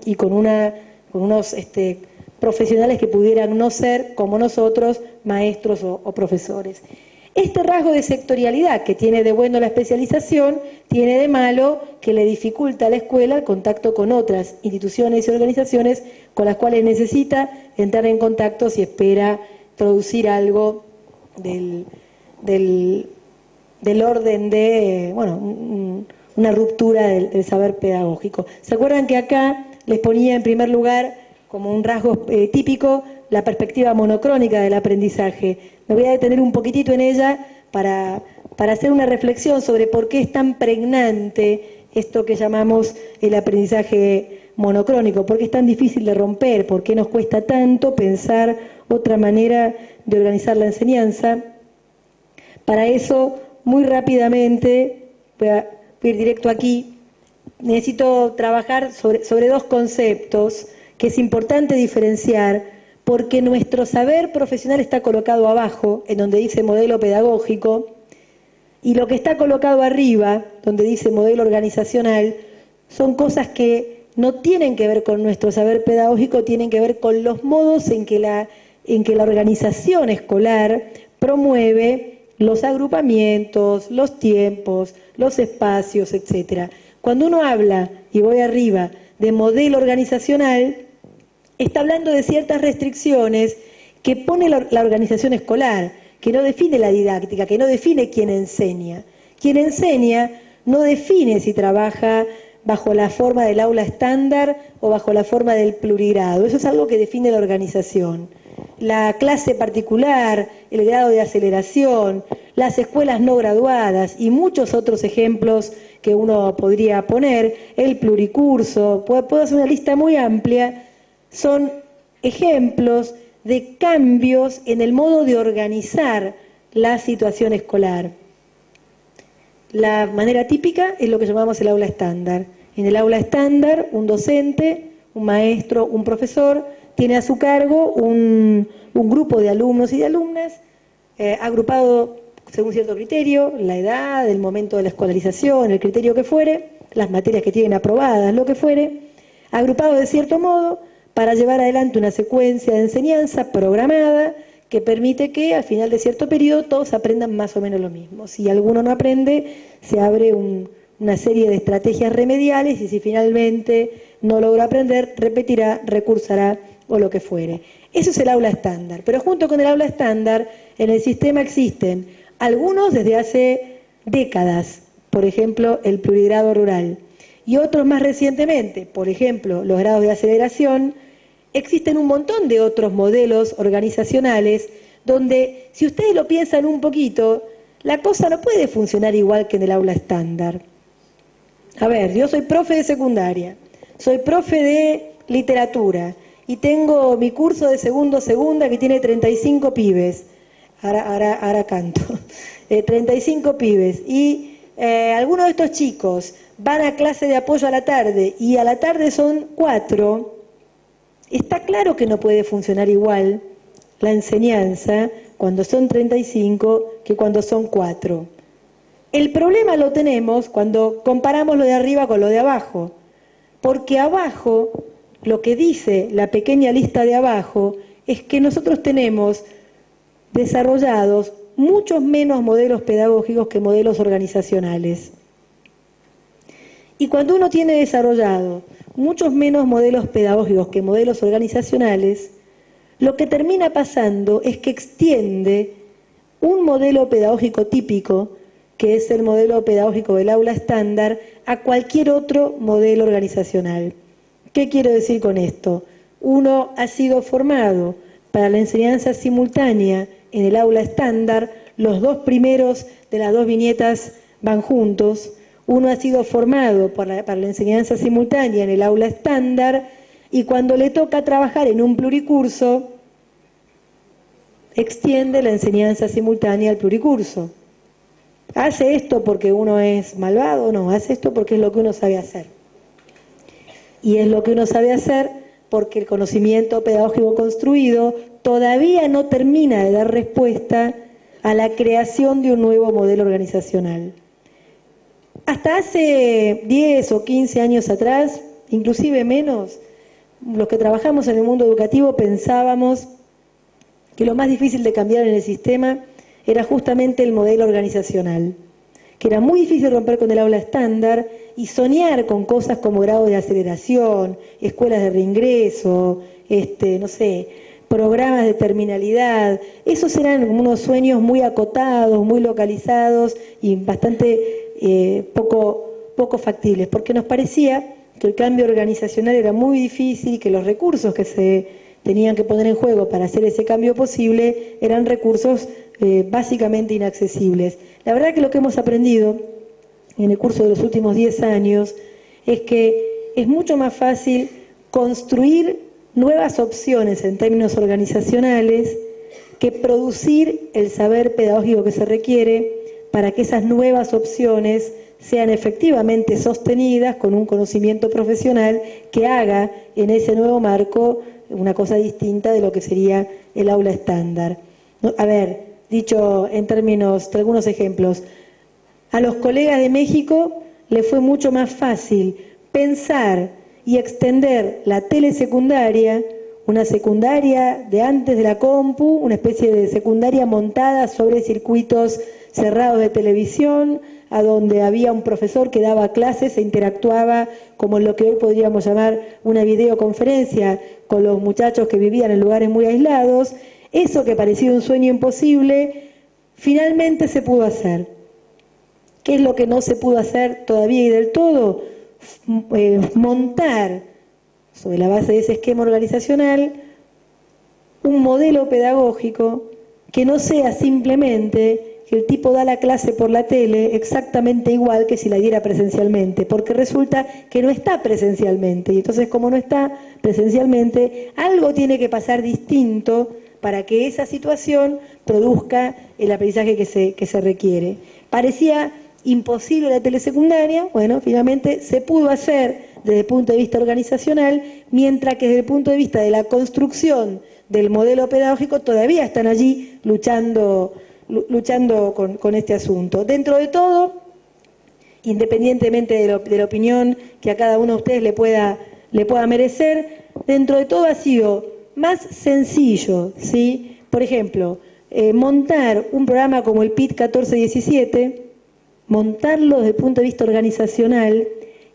y con unos profesionales que pudieran no ser, como nosotros, maestros o profesores. Este rasgo de sectorialidad que tiene de bueno la especialización, tiene de malo que le dificulta a la escuela el contacto con otras instituciones y organizaciones con las cuales necesita entrar en contacto si espera producir algo del orden de, bueno, una ruptura del saber pedagógico. ¿Se acuerdan que acá les ponía en primer lugar como un rasgo típico la perspectiva monocrónica del aprendizaje? Me voy a detener un poquitito en ella para hacer una reflexión sobre por qué es tan pregnante esto que llamamos el aprendizaje monocrónico, por qué es tan difícil de romper, por qué nos cuesta tanto pensar otra manera de organizar la enseñanza. Para eso, muy rápidamente, voy a ir directo aquí, necesito trabajar sobre dos conceptos que es importante diferenciar, porque nuestro saber profesional está colocado abajo, en donde dice modelo pedagógico, y lo que está colocado arriba, donde dice modelo organizacional, son cosas que no tienen que ver con nuestro saber pedagógico, tienen que ver con los modos en que la organización escolar promueve los agrupamientos, los tiempos, los espacios, etc. Cuando uno habla, y voy arriba, de modelo organizacional, está hablando de ciertas restricciones que pone la organización escolar, que no define la didáctica, que no define quién enseña. Quien enseña no define si trabaja bajo la forma del aula estándar o bajo la forma del plurigrado. Eso es algo que define la organización. La clase particular, el grado de aceleración, las escuelas no graduadas y muchos otros ejemplos que uno podría poner, el pluricurso, puedo hacer una lista muy amplia, son ejemplos de cambios en el modo de organizar la situación escolar. La manera típica es lo que llamamos el aula estándar. En el aula estándar, un docente, un maestro, un profesor, tiene a su cargo un grupo de alumnos y de alumnas, agrupado según cierto criterio, la edad, el momento de la escolarización, el criterio que fuere, las materias que tienen aprobadas, lo que fuere, agrupado de cierto modo para llevar adelante una secuencia de enseñanza programada que permite que al final de cierto periodo todos aprendan más o menos lo mismo. Si alguno no aprende, se abre una serie de estrategias remediales y si finalmente no logra aprender, repetirá, recursará o lo que fuere. Eso es el aula estándar. Pero junto con el aula estándar, en el sistema existen algunos desde hace décadas, por ejemplo, el plurigrado rural, y otros más recientemente, por ejemplo, los grados de aceleración. Existen un montón de otros modelos organizacionales donde, si ustedes lo piensan un poquito, la cosa no puede funcionar igual que en el aula estándar. A ver, yo soy profe de secundaria, soy profe de literatura y tengo mi curso de segunda que tiene 35 pibes. Ahora canto. 35 pibes. Y algunos de estos chicos van a clase de apoyo a la tarde y a la tarde son 4. Está claro que no puede funcionar igual la enseñanza cuando son 35 que cuando son 4. El problema lo tenemos cuando comparamos lo de arriba con lo de abajo, porque abajo, lo que dice la pequeña lista de abajo, es que nosotros tenemos desarrollados muchos menos modelos pedagógicos que modelos organizacionales. Y cuando uno tiene desarrollado muchos menos modelos pedagógicos que modelos organizacionales, lo que termina pasando es que extiende un modelo pedagógico típico, que es el modelo pedagógico del aula estándar, a cualquier otro modelo organizacional. ¿Qué quiero decir con esto? Uno ha sido formado para la enseñanza simultánea en el aula estándar, los dos primeros de las dos viñetas van juntos. Uno ha sido formado para la enseñanza simultánea en el aula estándar y cuando le toca trabajar en un pluricurso, extiende la enseñanza simultánea al pluricurso. ¿Hace esto porque uno es malvado? No, hace esto porque es lo que uno sabe hacer. Y es lo que uno sabe hacer porque el conocimiento pedagógico construido todavía no termina de dar respuesta a la creación de un nuevo modelo organizacional. Hasta hace 10 o 15 años atrás, inclusive menos, los que trabajamos en el mundo educativo pensábamos que lo más difícil de cambiar en el sistema era justamente el modelo organizacional, que era muy difícil romper con el aula estándar y soñar con cosas como grado de aceleración, escuelas de reingreso, no sé, programas de terminalidad. Esos eran unos sueños muy acotados, muy localizados y bastante poco factibles, porque nos parecía que el cambio organizacional era muy difícil y que los recursos que se tenían que poner en juego para hacer ese cambio posible eran recursos básicamente inaccesibles. La verdad que lo que hemos aprendido en el curso de los últimos 10 años es que es mucho más fácil construir nuevas opciones en términos organizacionales que producir el saber pedagógico que se requiere para que esas nuevas opciones sean efectivamente sostenidas con un conocimiento profesional que haga en ese nuevo marco una cosa distinta de lo que sería el aula estándar. A ver, dicho en términos de algunos ejemplos, a los colegas de México les fue mucho más fácil pensar y extender la telesecundaria, una secundaria de antes de la compu, una especie de secundaria montada sobre circuitos cerrados de televisión, a donde había un profesor que daba clases e interactuaba como en lo que hoy podríamos llamar una videoconferencia con los muchachos que vivían en lugares muy aislados. Eso que parecía un sueño imposible, finalmente se pudo hacer. ¿Qué es lo que no se pudo hacer todavía y del todo? Montar, sobre la base de ese esquema organizacional, un modelo pedagógico que no sea simplemente que el tipo da la clase por la tele exactamente igual que si la diera presencialmente, porque resulta que no está presencialmente, y entonces como no está presencialmente, algo tiene que pasar distinto para que esa situación produzca el aprendizaje que se requiere. Parecía imposible la telesecundaria, bueno, finalmente se pudo hacer desde el punto de vista organizacional, mientras que desde el punto de vista de la construcción del modelo pedagógico todavía están allí luchando con este asunto. Dentro de todo, independientemente de la opinión que a cada uno de ustedes le pueda merecer, dentro de todo ha sido más sencillo, ¿sí? Por ejemplo, montar un programa como el PIT 1417, montarlo desde el punto de vista organizacional,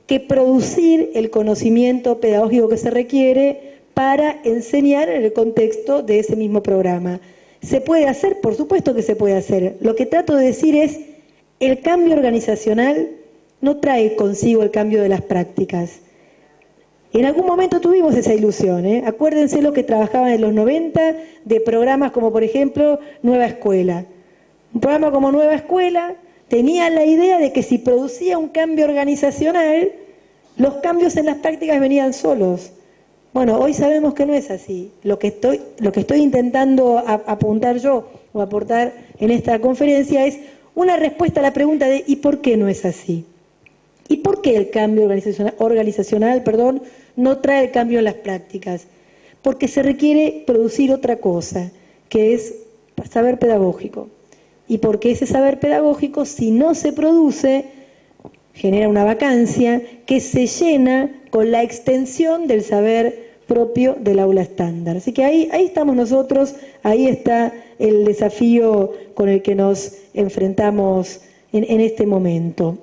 que producir el conocimiento pedagógico que se requiere para enseñar en el contexto de ese mismo programa. ¿Se puede hacer? Por supuesto que se puede hacer. Lo que trato de decir es, el cambio organizacional no trae consigo el cambio de las prácticas. En algún momento tuvimos esa ilusión, ¿eh? Acuérdense los que trabajaban en los 90 de programas como, por ejemplo, Nueva Escuela. Un programa como Nueva Escuela tenía la idea de que si producía un cambio organizacional, los cambios en las prácticas venían solos. Bueno, hoy sabemos que no es así. Lo que estoy intentando apuntar yo o aportar en esta conferencia es una respuesta a la pregunta de ¿y por qué no es así? ¿Y por qué el cambio organizacional, no trae el cambio en las prácticas? Porque se requiere producir otra cosa, que es saber pedagógico. Y porque ese saber pedagógico, si no se produce, genera una vacancia que se llena con la extensión del saber propio del aula estándar. Así que ahí estamos nosotros, ahí está el desafío con el que nos enfrentamos en este momento.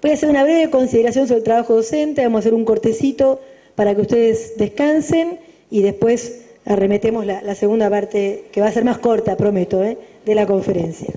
Voy a hacer una breve consideración sobre el trabajo docente, vamos a hacer un cortecito para que ustedes descansen y después arremetemos la segunda parte, que va a ser más corta, prometo, de la conferencia.